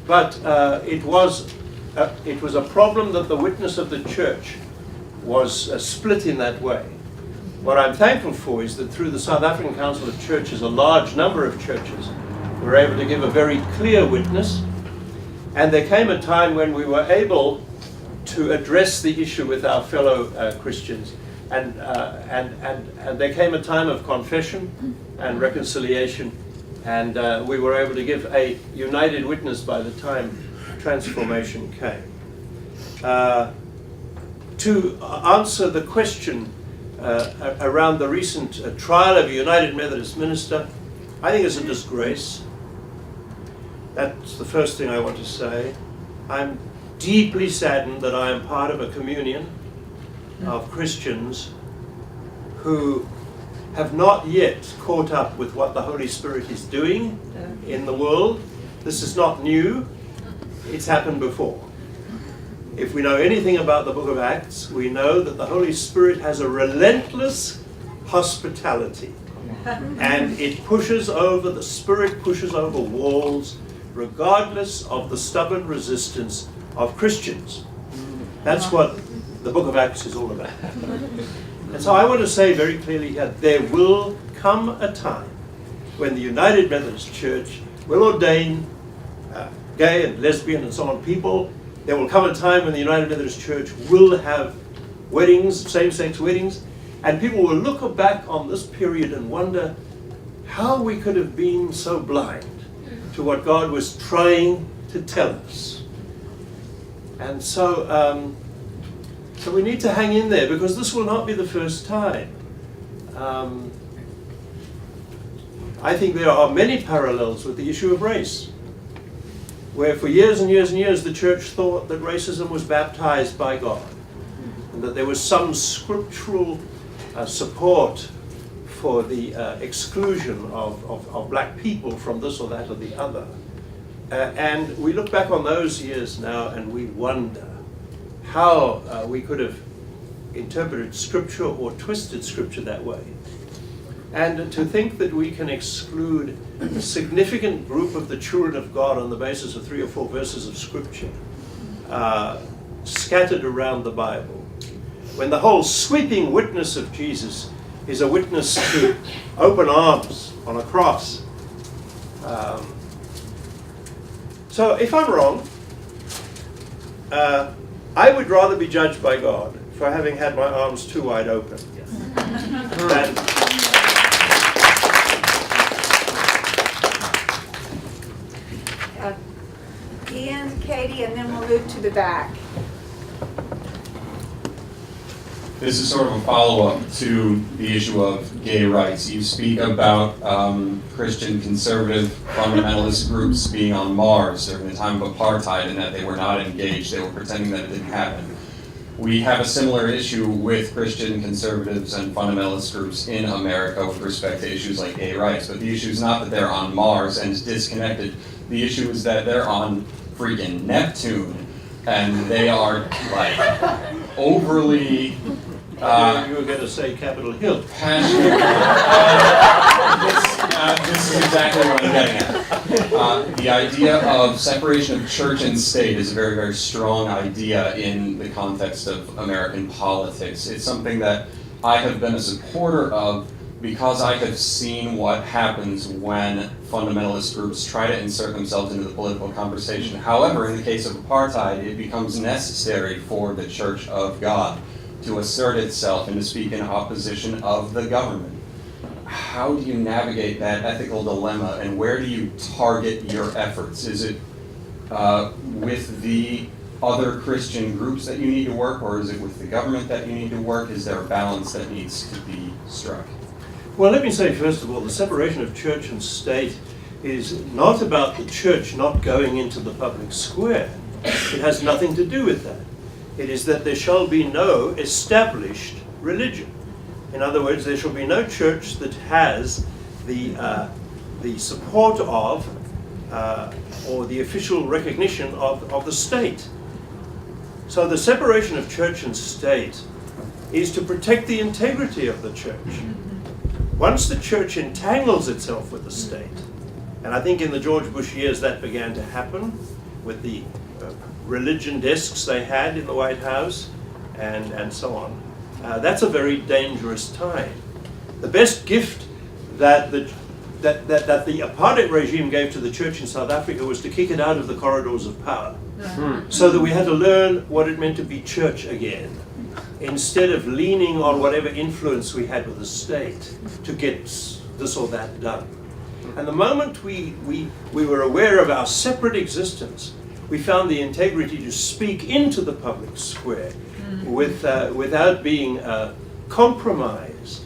But it was a problem that the witness of the church was split in that way. What I'm thankful for is that through the South African Council of Churches, a large number of churches were able to give a very clear witness, and there came a time when we were able to address the issue with our fellow Christians, and there came a time of confession and reconciliation, and we were able to give a united witness by the time transformation came. To answer the question around the recent trial of a United Methodist minister, I think it's a disgrace. That's the first thing I want to say. I'm deeply saddened that I am part of a communion of Christians who have not yet caught up with what the Holy Spirit is doing in the world. This is not new. It's happened before. If we know anything about the book of Acts, we know that the Holy Spirit has a relentless hospitality. And it pushes over, the Spirit pushes over walls, regardless of the stubborn resistance of Christians. That's what the book of Acts is all about. And so I want to say very clearly here, there will come a time when the United Methodist Church will ordain gay and lesbian and so on people. There will come a time when the United Methodist Church will have weddings, same-sex weddings, and people will look back on this period and wonder how we could have been so blind to what God was trying to tell us. And so, so we need to hang in there, because this will not be the first time. I think there are many parallels with the issue of race, where for years and years and years the church thought that racism was baptized by God, and that there was some scriptural support for the exclusion of black people from this or that or the other. And we look back on those years now and we wonder how we could have interpreted Scripture or twisted Scripture that way. And to think that we can exclude a significant group of the children of God on the basis of 3 or 4 verses of Scripture scattered around the Bible, when the whole sweeping witness of Jesus is a witness to open arms on a cross. So if I'm wrong, I would rather be judged by God for having had my arms too wide open than Ian, Katie, and then we'll move to the back. This is sort of a follow-up to the issue of gay rights. You speak about Christian conservative fundamentalist groups being on Mars during the time of apartheid and that they were not engaged. They were pretending that it didn't happen. We have a similar issue with Christian conservatives and fundamentalist groups in America with respect to issues like gay rights. But the issue is not that they're on Mars and disconnected. The issue is that they're on freaking Neptune and they are like overly you were going to say Capitol Hill. passionate. This is exactly what I'm getting at. The idea of separation of church and state is a very, very strong idea in the context of American politics. It's something that I have been a supporter of because I have seen what happens when fundamentalist groups try to insert themselves into the political conversation. However, in the case of apartheid, it becomes necessary for the Church of God to assert itself and to speak in opposition of the government. How do you navigate that ethical dilemma, and where do you target your efforts? Is it with the other Christian groups that you need to work, or is it with the government that you need to work? Is there a balance that needs to be struck? Well, let me say, first of all, the separation of church and state is not about the church not going into the public square. It has nothing to do with that. It is that there shall be no established religion. In other words, there shall be no church that has the support of or the official recognition of the state. So the separation of church and state is to protect the integrity of the church. Once the church entangles itself with the state, and I think in the George Bush years that began to happen with the religion desks they had in the White House and so on, that's a very dangerous time. The best gift that the apartheid regime gave to the church in South Africa was to kick it out of the corridors of power, so that we had to learn what it meant to be church again, instead of leaning on whatever influence we had with the state to get this or that done. And the moment we were aware of our separate existence, we found the integrity to speak into the public square without being compromised.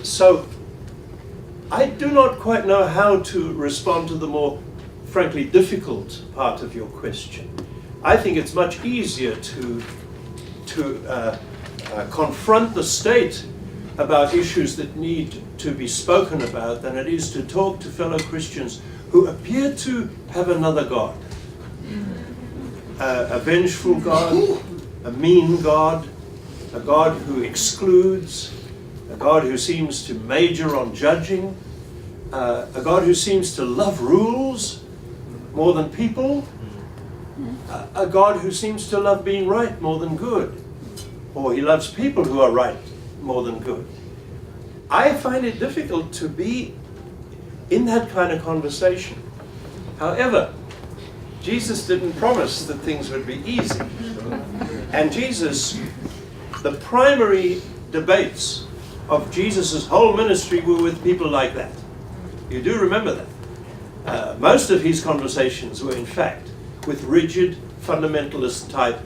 So I do not quite know how to respond to the more, frankly, difficult part of your question. I think it's much easier to confront the state about issues that need to be spoken about than it is to talk to fellow Christians who appear to have another God. A vengeful God, a mean God, a God who excludes, a God who seems to major on judging, a God who seems to love rules more than people, a God who seems to love being right more than good, or he loves people who are right more than good. I find it difficult to be in that kind of conversation. However, Jesus didn't promise that things would be easy. And Jesus, the primary debates of Jesus' whole ministry were with people like that. You do remember that. Most of his conversations were, in fact, with rigid, fundamentalist type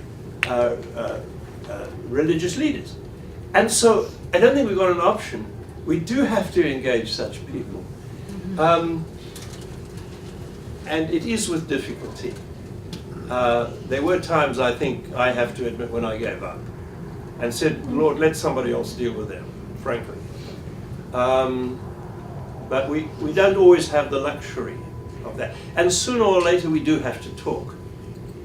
religious leaders. And so I don't think we've got an option. We do have to engage such people. And it is with difficulty. There were times, I think, I have to admit, when I gave up and said, Lord, let somebody else deal with them, frankly. But we don't always have the luxury of that. And sooner or later we do have to talk.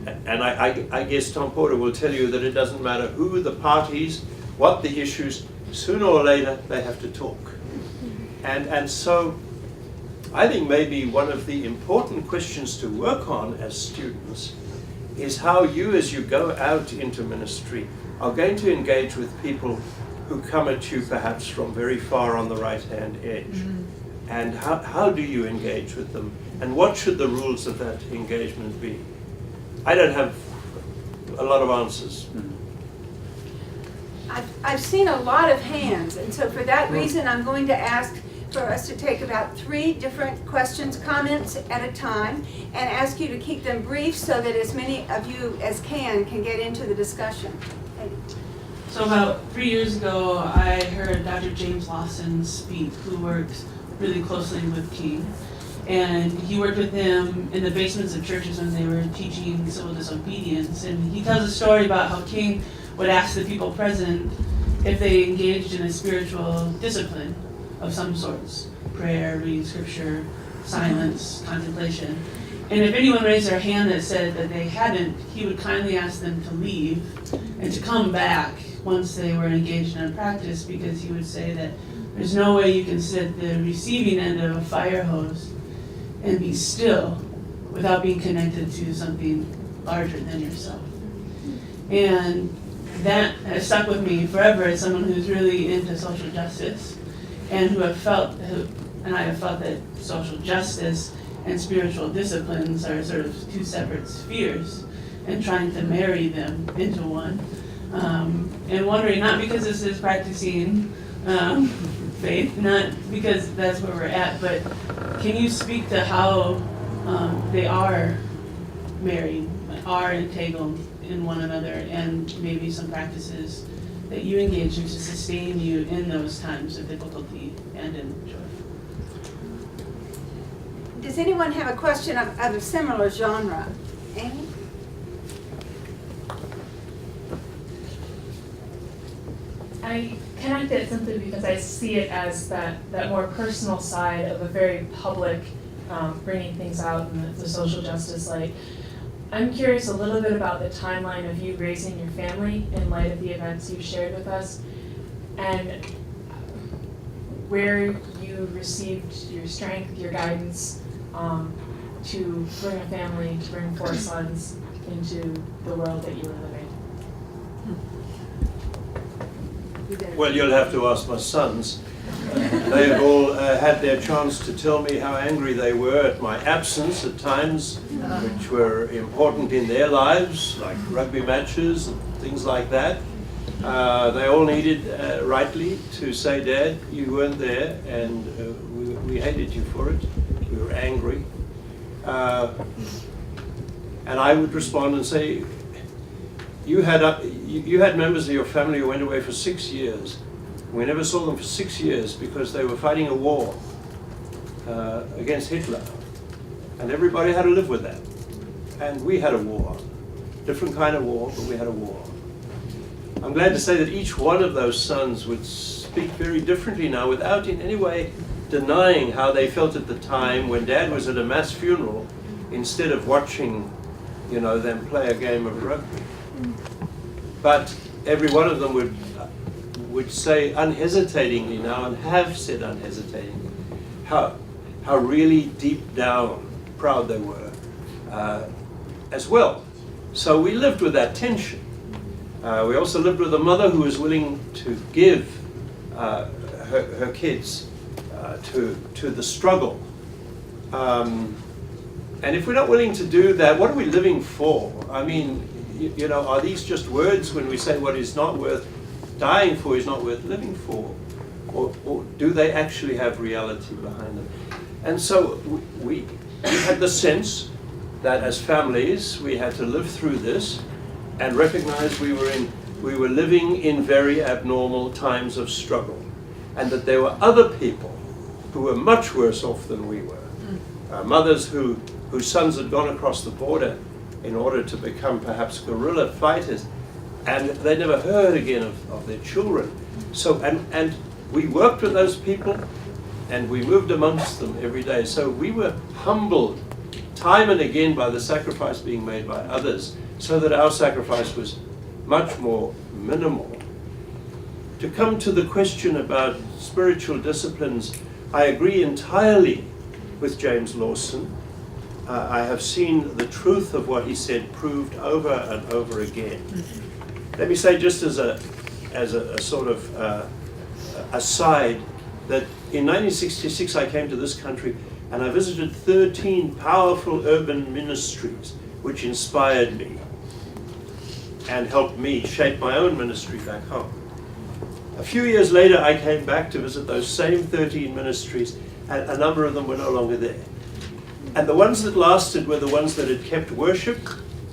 And I guess Tom Porter will tell you that it doesn't matter who the parties, what the issues, sooner or later they have to talk. And so I think maybe one of the important questions to work on as students is how you, as you go out into ministry, are going to engage with people who come at you perhaps from very far on the right-hand edge. And how do you engage with them? And what should the rules of that engagement be? I don't have a lot of answers. I've seen a lot of hands, and so for that reason, I'm going to ask for us to take about 3 different questions, comments at a time, and ask you to keep them brief so that as many of you as can get into the discussion. So about 3 years ago, I heard Dr. James Lawson speak, who works really closely with King. And he worked with them in the basements of churches when they were teaching civil disobedience. And he tells a story about how King would ask the people present if they engaged in a spiritual discipline of some sorts: prayer, reading scripture, silence, contemplation. And if anyone raised their hand that said that they hadn't, he would kindly ask them to leave and to come back once they were engaged in a practice, because he would say that there's no way you can sit at the receiving end of a fire hose and be still without being connected to something larger than yourself. And that has stuck with me forever as someone who's really into social justice, and I have felt that social justice and spiritual disciplines are sort of 2 separate spheres, and trying to marry them into one. And wondering, not because this is practicing faith, not because that's where we're at, but can you speak to how they are married, are entangled in one another, and maybe some practices that you engage in to sustain you in those times of difficulty and in joy? Does anyone have a question of a similar genre? Amy? I connect it simply because I see it as that more personal side of a very public bringing things out in the social justice light. I'm curious a little bit about the timeline of you raising your family in light of the events you've shared with us, and where you received your strength, your guidance to bring a family, to bring 4 sons into the world that you were living. Well, you'll have to ask my sons. They've all had their chance to tell me how angry they were at my absence at times, which were important in their lives, like rugby matches and things like that. They all needed, rightly, to say, Dad, you weren't there, and we hated you for it. We were angry. And I would respond and say, you had members of your family who went away for 6 years. We never saw them for 6 years because they were fighting a war against Hitler. And everybody had to live with that. And we had a war. Different kind of war, but we had a war. I'm glad to say that each one of those sons would speak very differently now, without in any way denying how they felt at the time when Dad was at a mass funeral instead of watching, them play a game of rugby. But every one of them would say unhesitatingly now, and have said unhesitatingly, how really deep down proud they were as well. So we lived with that tension. We also lived with a mother who was willing to give her kids to the struggle. And And if we're not willing to do that, what are we living for? I mean, you know, are these just words when we say what is not worth dying for is not worth living for? Or do they actually have reality behind them? And so we had the sense that as families we had to live through this and recognize we were living in very abnormal times of struggle, and that there were other people who were much worse off than we were. Mothers whose sons had gone across the border in order to become perhaps guerrilla fighters, and they never heard again of their children. So, and we worked with those people, and we moved amongst them every day. So we were humbled time and again by the sacrifice being made by others, so that our sacrifice was much more minimal. To come to the question about spiritual disciplines, I agree entirely with James Lawson. I have seen the truth of what he said proved over and over again. Let me say, just as a sort of aside, that in 1966 I came to this country and I visited 13 powerful urban ministries which inspired me and helped me shape my own ministry back home. A few years later I came back to visit those same 13 ministries, and a number of them were no longer there. And the ones that lasted were the ones that had kept worship,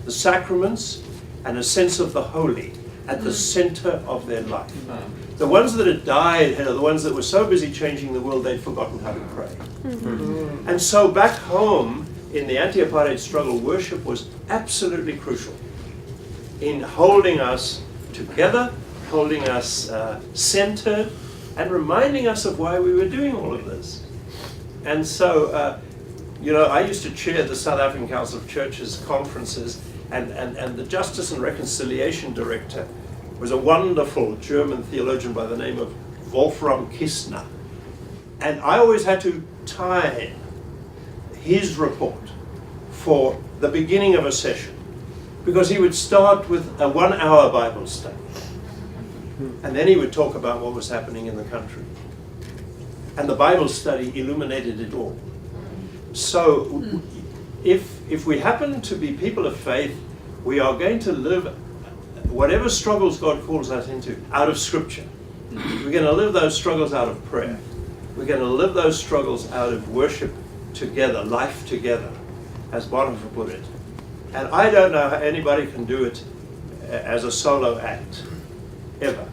the sacraments, and a sense of the holy at the center of their life. The ones that had died are the ones that were so busy changing the world they'd forgotten how to pray. And so back home in the anti-apartheid struggle, worship was absolutely crucial in holding us together, holding us centered, and reminding us of why we were doing all of this. And so, you know, I used to chair the South African Council of Churches conferences, and the Justice and Reconciliation Director was a wonderful German theologian by the name of Wolfram Kistner. And I always had to time his report for the beginning of a session, because he would start with a 1-hour Bible study, and then he would talk about what was happening in the country. And the Bible study illuminated it all. So if we happen to be people of faith, we are going to live whatever struggles God calls us into out of Scripture. We're going to live those struggles out of prayer. We're going to live those struggles out of worship together, life together, as Bonhoeffer put it. And I don't know how anybody can do it as a solo act, ever.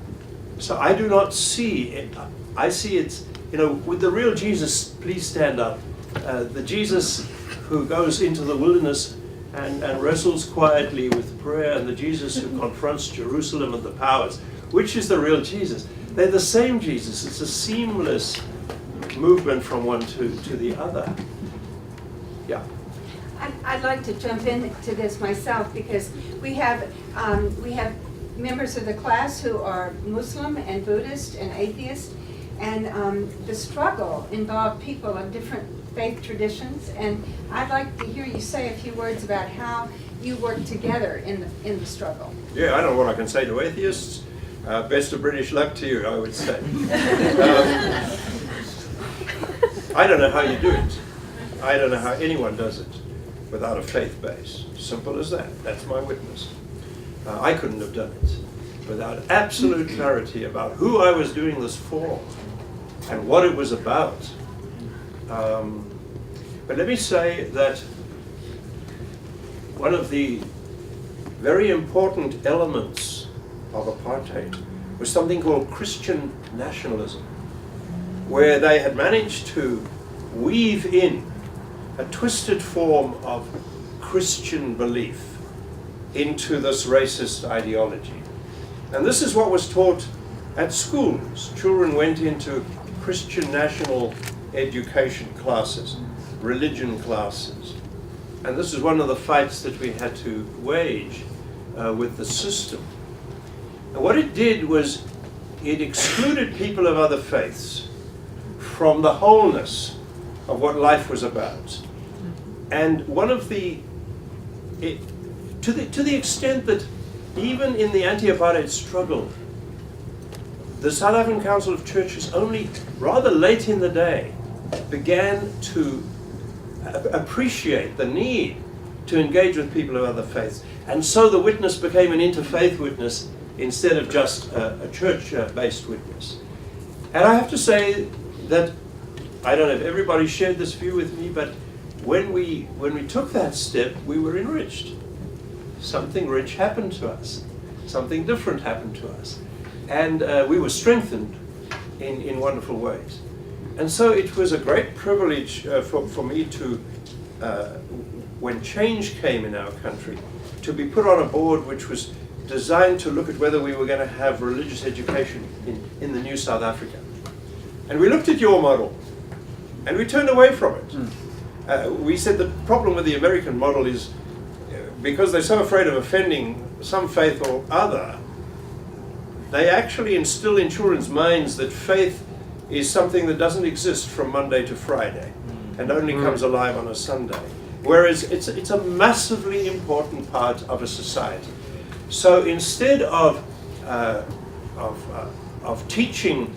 So I do not see it. I see it, you know, with the real Jesus, please stand up. The Jesus who goes into the wilderness and wrestles quietly with prayer, and the Jesus who confronts Jerusalem and the powers. Which is the real Jesus? They're the same Jesus. It's a seamless movement from one to the other. Yeah. I'd like to jump into this myself, because we have members of the class who are Muslim and Buddhist and atheist, and the struggle involved people of different faith traditions, and I'd like to hear you say a few words about how you work together in the struggle. Yeah, I don't know what I can say to atheists. Best of British luck to you, I would say. I don't know how you do it. I don't know how anyone does it without a faith base. Simple as that. That's my witness. I couldn't have done it without absolute clarity about who I was doing this for and what it was about. But let me say that one of the very important elements of apartheid was something called Christian nationalism, where they had managed to weave in a twisted form of Christian belief into this racist ideology. And this is what was taught at schools. Children went into Christian national education classes, religion classes. And this is one of the fights that we had to wage with the system. And what it did was it excluded people of other faiths from the wholeness of what life was about. And one of the, to the extent that even in the anti-apartheid struggle, the South African Council of Churches only rather late in the day began to appreciate the need to engage with people of other faiths. And so the witness became an interfaith witness instead of just a church-based witness. And I have to say that, I don't know if everybody shared this view with me, but when we took that step, we were enriched. Something rich happened to us. Something different happened to us. And we were strengthened in wonderful ways. And so it was a great privilege for me to, when change came in our country, to be put on a board which was designed to look at whether we were going to have religious education in the new South Africa. And we looked at your model, and we turned away from it. We said the problem with the American model is because they're so afraid of offending some faith or other, they actually instill in children's minds that faith is something that doesn't exist from Monday to Friday and only comes alive on a Sunday. Whereas it's a massively important part of a society. So instead of teaching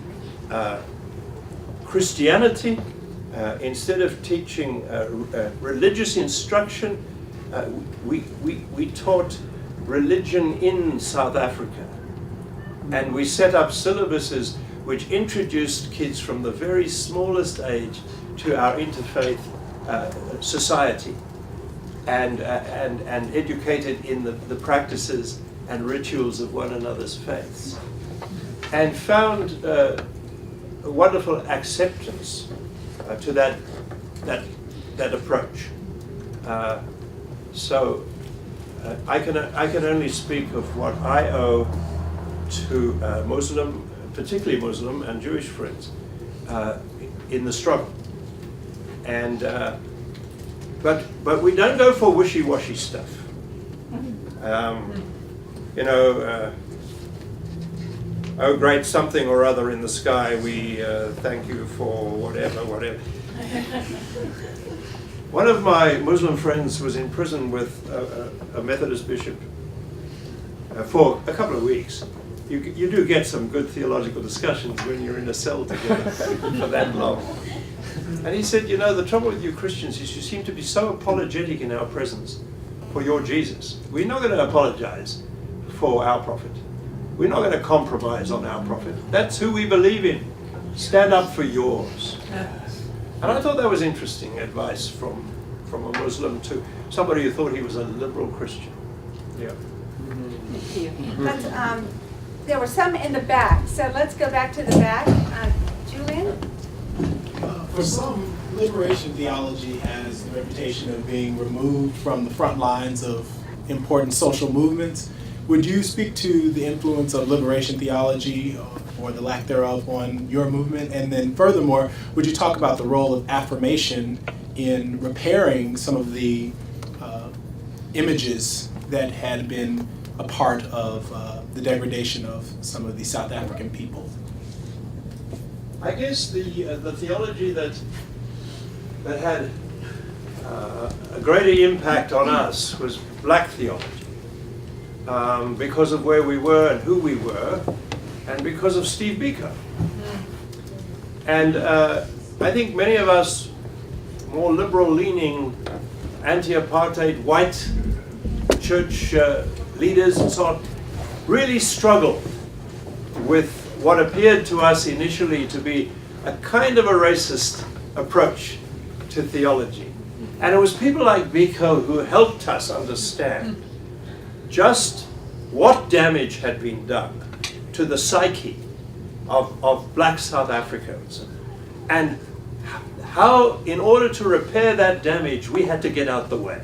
Christianity, instead of teaching religious instruction, we taught religion in South Africa. And we set up syllabuses which introduced kids from the very smallest age to our interfaith society and educated in the practices and rituals of one another's faiths, and found a wonderful acceptance to that approach. So I can only speak of what I owe to Muslim, particularly Muslim and Jewish friends in the struggle. And but we don't go for wishy-washy stuff. Oh great something or other in the sky, we thank you for whatever. One of my Muslim friends was in prison with a Methodist bishop for a couple of weeks. You do get some good theological discussions when you're in a cell together for that long. And he said, the trouble with you Christians is you seem to be so apologetic in our presence for your Jesus. We're not going to apologize for our prophet. We're not going to compromise on our prophet. That's who we believe in. Stand up for yours. And I thought that was interesting advice from a Muslim to somebody who thought he was a liberal Christian. Yeah. Thank you. Let's, there were some in the back, so let's go back to the back. Julian? For some, liberation theology has the reputation of being removed from the front lines of important social movements. Would you speak to the influence of liberation theology or the lack thereof on your movement? And then furthermore, would you talk about the role of affirmation in repairing some of the images that had been a part of the degradation of some of the South African people? I guess the theology that had a greater impact on us was black theology, because of where we were and who we were, and because of Steve Biko. And I think many of us more liberal-leaning, anti-apartheid white church leaders and so on really struggled with what appeared to us initially to be a kind of a racist approach to theology. And it was people like Biko who helped us understand just what damage had been done to the psyche of black South Africans, and how, in order to repair that damage, we had to get out the way.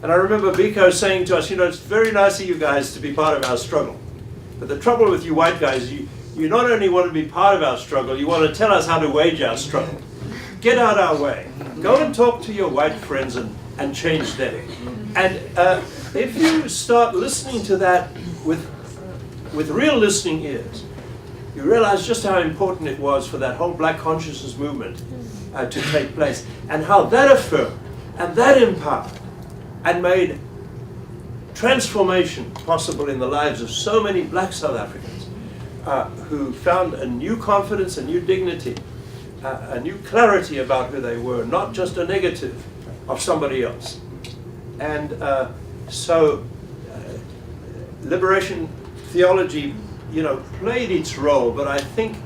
And I remember Biko saying to us, it's very nice of you guys to be part of our struggle. But the trouble with you white guys, you not only want to be part of our struggle, you want to tell us how to wage our struggle. Get out our way. Go and talk to your white friends and change them. And if you start listening to that with real listening ears, you realize just how important it was for that whole black consciousness movement to take place, and how that affirmed and that empowered and made transformation possible in the lives of so many black South Africans who found a new confidence, a new dignity a new clarity about who they were, not just a negative of somebody else. And so liberation theology, played its role, but I think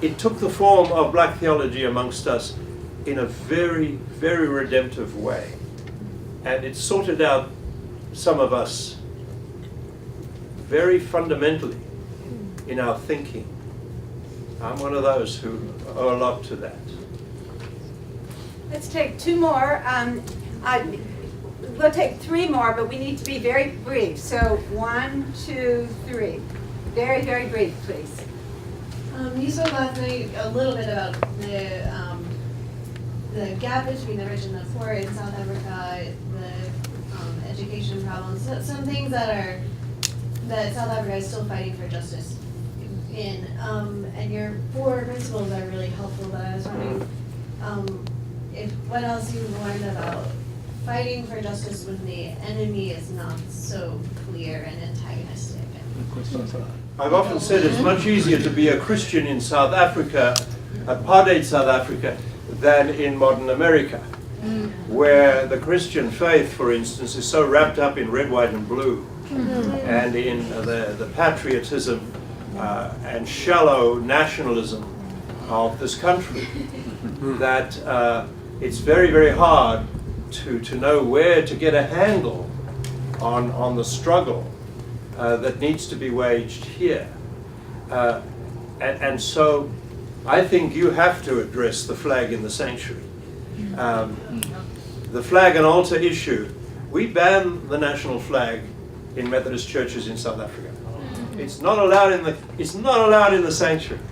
it took the form of black theology amongst us in a very, very redemptive way. And it sorted out some of us very fundamentally in our thinking. I'm one of those who owe a lot to that. Let's take two more. We'll take three more, but we need to be very brief. So 1, 2, 3. Very, very brief, please. You spoke last night a little bit about the gap between the rich and the poor in South Africa, the education problems, some things that South Africa is still fighting for justice in. And your 4 principles are really helpful, but I was wondering what else you've learned about fighting for justice when the enemy is not so clear and antagonistic. I've often said it's much easier to be a Christian in South Africa, apartheid South Africa, than in modern America, where the Christian faith, for instance, is so wrapped up in red, white, and blue, and in the patriotism and shallow nationalism of this country, that it's very, very hard to know where to get a handle on the struggle that needs to be waged here. And so I think you have to address the flag in the sanctuary. The flag and altar issue, we ban the national flag in Methodist churches in South Africa. It's not allowed in the sanctuary.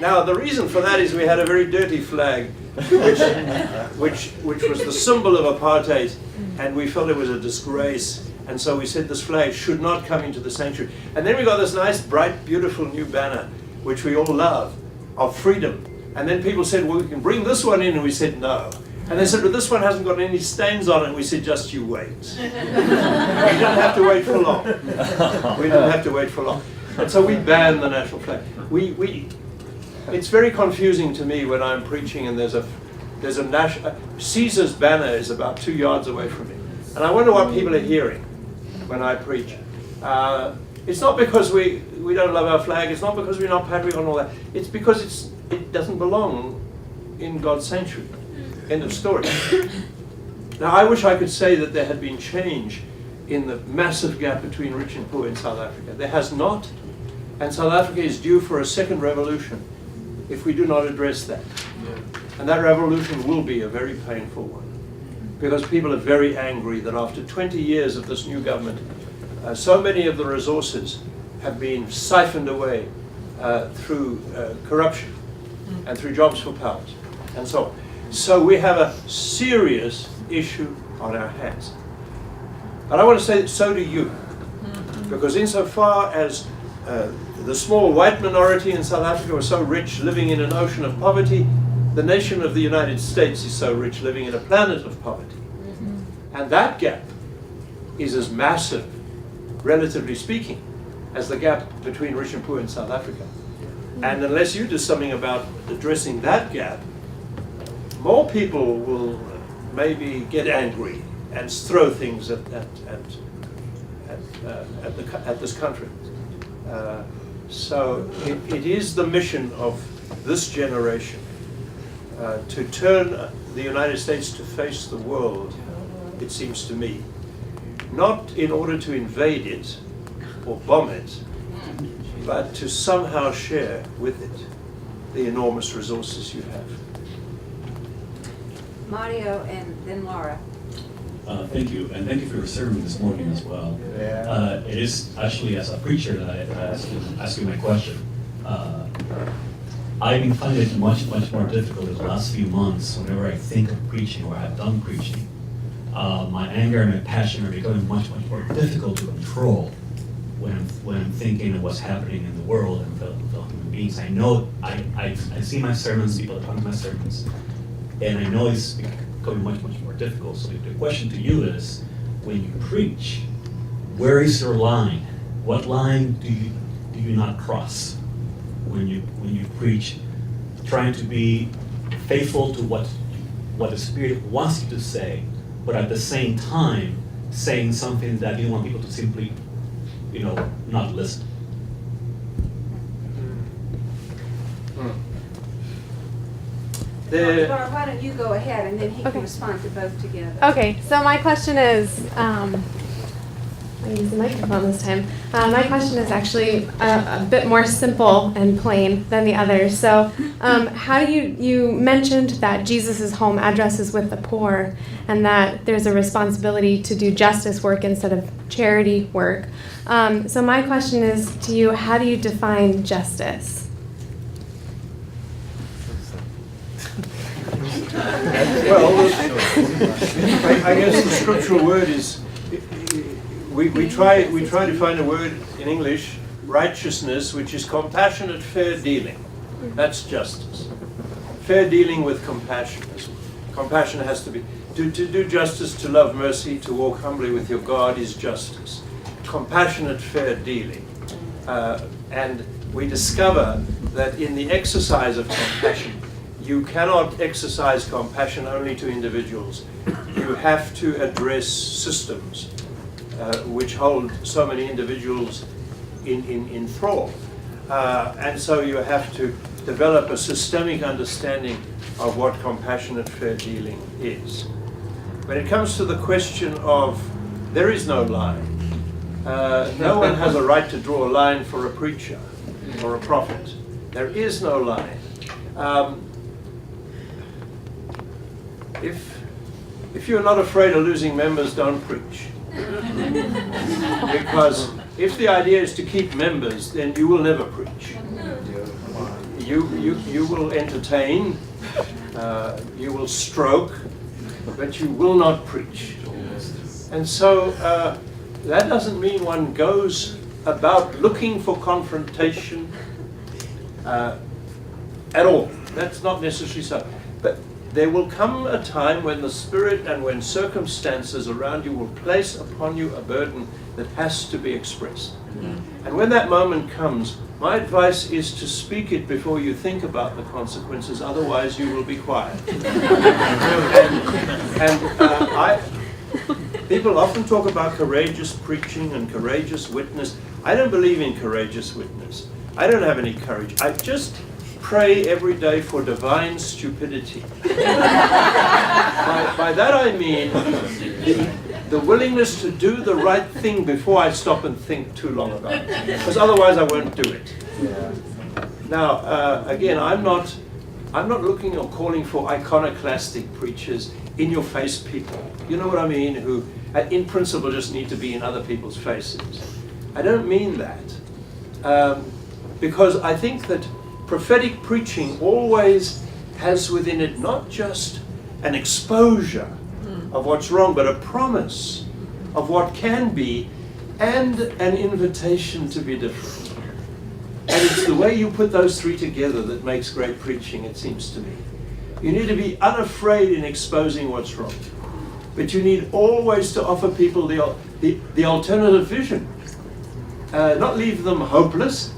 Now the reason for that is we had a very dirty flag which was the symbol of apartheid, and we felt it was a disgrace, and so we said this flag should not come into the sanctuary. And then we got this nice, bright, beautiful new banner, which we all love, of freedom. And then people said, well, we can bring this one in, and we said no. And they said, but this one hasn't got any stains on it, and we said, just you wait. We didn't have to wait for long. We didn't have to wait for long. And so we banned the national flag. It's very confusing to me when I'm preaching and there's a national, Caesar's banner is about 2 yards away from me. And I wonder what people are hearing when I preach. It's not because we don't love our flag, it's not because we're not patriotic and all that. It's because it doesn't belong in God's sanctuary. End of story. Now I wish I could say that there had been change in the massive gap between rich and poor in South Africa. There has not, and South Africa is due for a second revolution if we do not address that. And that revolution will be a very painful one, because people are very angry that after 20 years of this new government, so many of the resources have been siphoned away through corruption and through jobs for powers and so on. So we have a serious issue on our hands. And I want to say that so do you, because insofar as the small white minority in South Africa was so rich, living in an ocean of poverty, the nation of the United States is so rich, living in a planet of poverty. And that gap is as massive, relatively speaking, as the gap between rich and poor in South Africa. And unless you do something about addressing that gap, more people will maybe get angry and throw things at this country. So it is the mission of this generation to turn the United States to face the world, it seems to me, not in order to invade it or bomb it, but to somehow share with it the enormous resources you have. Mario and then Laura. Thank you, and thank you for your sermon this morning as well. It is actually as a preacher that I ask you my question. I've been finding it much more difficult in the last few months whenever I think of preaching or have done preaching. My anger and my passion are becoming much more difficult to control when I'm thinking of what's happening in the world and the human beings. I know, I see my sermons, people are talking my sermons, and I know it's becoming much more difficult. So the question to you is, when you preach, where is your line? What line do you not cross when you preach, trying to be faithful to what the Spirit wants you to say, but at the same time saying something that you want people to simply, not listen. Laura, why don't you go ahead and then he can Okay. respond to both together. Okay, so my question is, I use the microphone this time. My question is actually a bit more simple and plain than the others. So, how do you mentioned that Jesus' home address is with the poor, and that there's a responsibility to do justice work instead of charity work. So my question is to you: how do you define justice? Well, I guess the scriptural word is, we try to find a word in English, righteousness, which is compassionate, fair dealing. That's justice. Fair dealing with compassion. Compassion has to be, to do justice, to love mercy, to walk humbly with your God is justice. Compassionate, fair dealing. And we discover that in the exercise of compassion, you cannot exercise compassion only to individuals. You have to address systems which hold so many individuals in thrall. And so you have to develop a systemic understanding of what compassionate fair dealing is. When it comes to the question of, there is no line. No one has a right to draw a line for a preacher or a prophet. There is no line. If you're not afraid of losing members, don't preach. Because if the idea is to keep members, then you will never preach. You will entertain, you will stroke, but you will not preach. And so that doesn't mean one goes about looking for confrontation at all. That's not necessarily so. But there will come a time when the Spirit and when circumstances around you will place upon you a burden that has to be expressed. And when that moment comes, my advice is to speak it before you think about the consequences, otherwise you will be quiet. People often talk about courageous preaching and courageous witness. I don't believe in courageous witness. I don't have any courage. I just pray every day for divine stupidity. By that I mean the willingness to do the right thing before I stop and think too long about it, because otherwise I won't do it. Now, again, I'm not looking or calling for iconoclastic preachers, in-your-face people. You know what I mean? Who, in principle, just need to be in other people's faces. I don't mean that, because I think that prophetic preaching always has within it not just an exposure of what's wrong, but a promise of what can be and an invitation to be different. And it's the way you put those three together that makes great preaching, it seems to me. You need to be unafraid in exposing what's wrong, but you need always to offer people the alternative vision. Not leave them hopeless,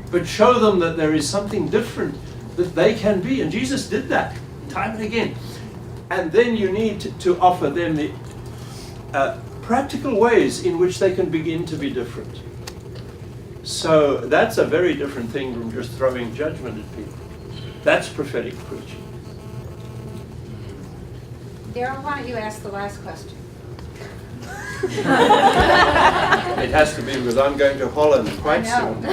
but show them that there is something different that they can be. And Jesus did that time and again. And then you need to offer them the practical ways in which they can begin to be different. So that's a very different thing from just throwing judgment at people. That's prophetic preaching. Daryl, why don't you ask the last question? It has to be because I'm going to Holland quite soon.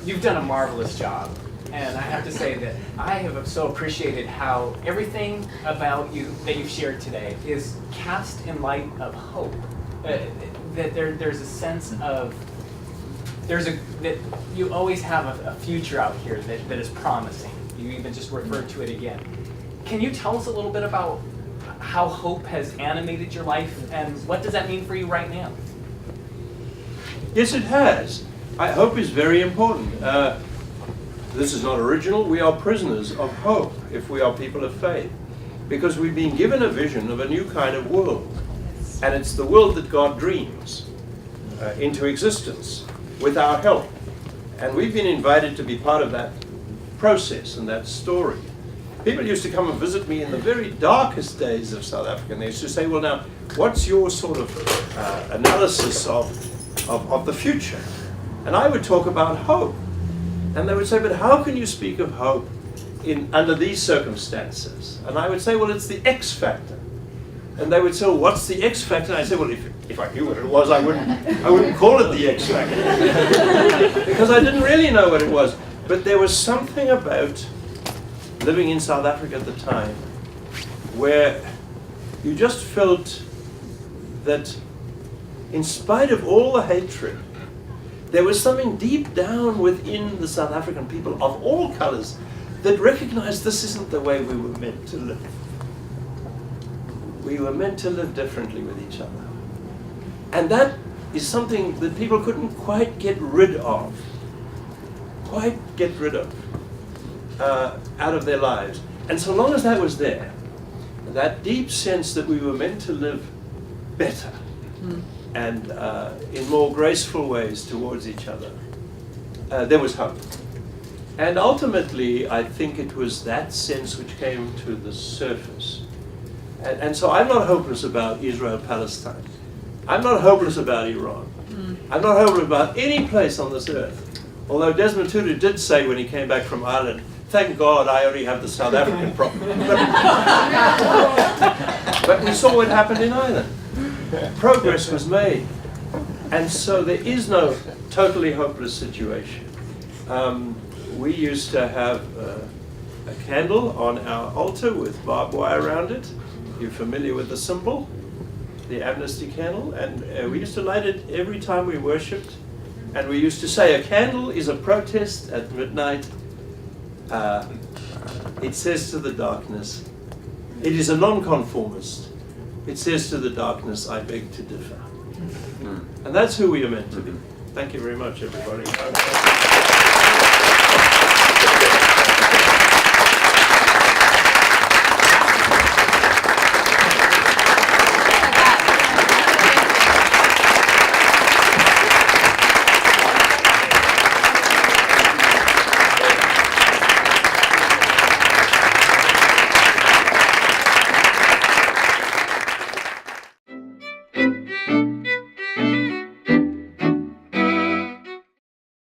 You've done a marvelous job. And I have to say that I have so appreciated how everything about you that you've shared today is cast in light of hope. That there's a sense of, that you always have a future out here that is promising. You even just referred to it again. Can you tell us a little bit about how hope has animated your life, and what does that mean for you right now? Yes, it has. Hope is very important. This is not original. We are prisoners of hope if we are people of faith, because we've been given a vision of a new kind of world. And it's the world that God dreams into existence with our help. And we've been invited to be part of that process and that story. People used to come and visit me in the very darkest days of South Africa, and they used to say, well now, what's your sort of analysis of the future? And I would talk about hope. And they would say, but how can you speak of hope under these circumstances? And I would say, well, it's the X factor. And they would say, well, what's the X factor? And I said, well, if I knew what it was, I wouldn't call it the X factor. Because I didn't really know what it was. But there was something about living in South Africa at the time where you just felt that in spite of all the hatred, there was something deep down within the South African people of all colors that recognized this isn't the way we were meant to live. We were meant to live differently with each other. And that is something that people couldn't quite get rid of. Out of their lives. And so long as that was there, that deep sense that we were meant to live better and in more graceful ways towards each other, there was hope. And ultimately, I think it was that sense which came to the surface. And so I'm not hopeless about Israel-Palestine. I'm not hopeless about Iran. I'm not hopeless about any place on this earth. Although Desmond Tutu did say when he came back from Ireland, thank God I only have the South African problem. But we saw what happened in Ireland. Progress was made. And so there is no totally hopeless situation. We used to have a candle on our altar with barbed wire around it. You're familiar with the symbol, the amnesty candle. And we used to light it every time we worshipped. And we used to say, a candle is a protest at midnight. It says to the darkness, it is a nonconformist. It says to the darkness, I beg to differ. And that's who we are meant to be. Thank you very much, everybody.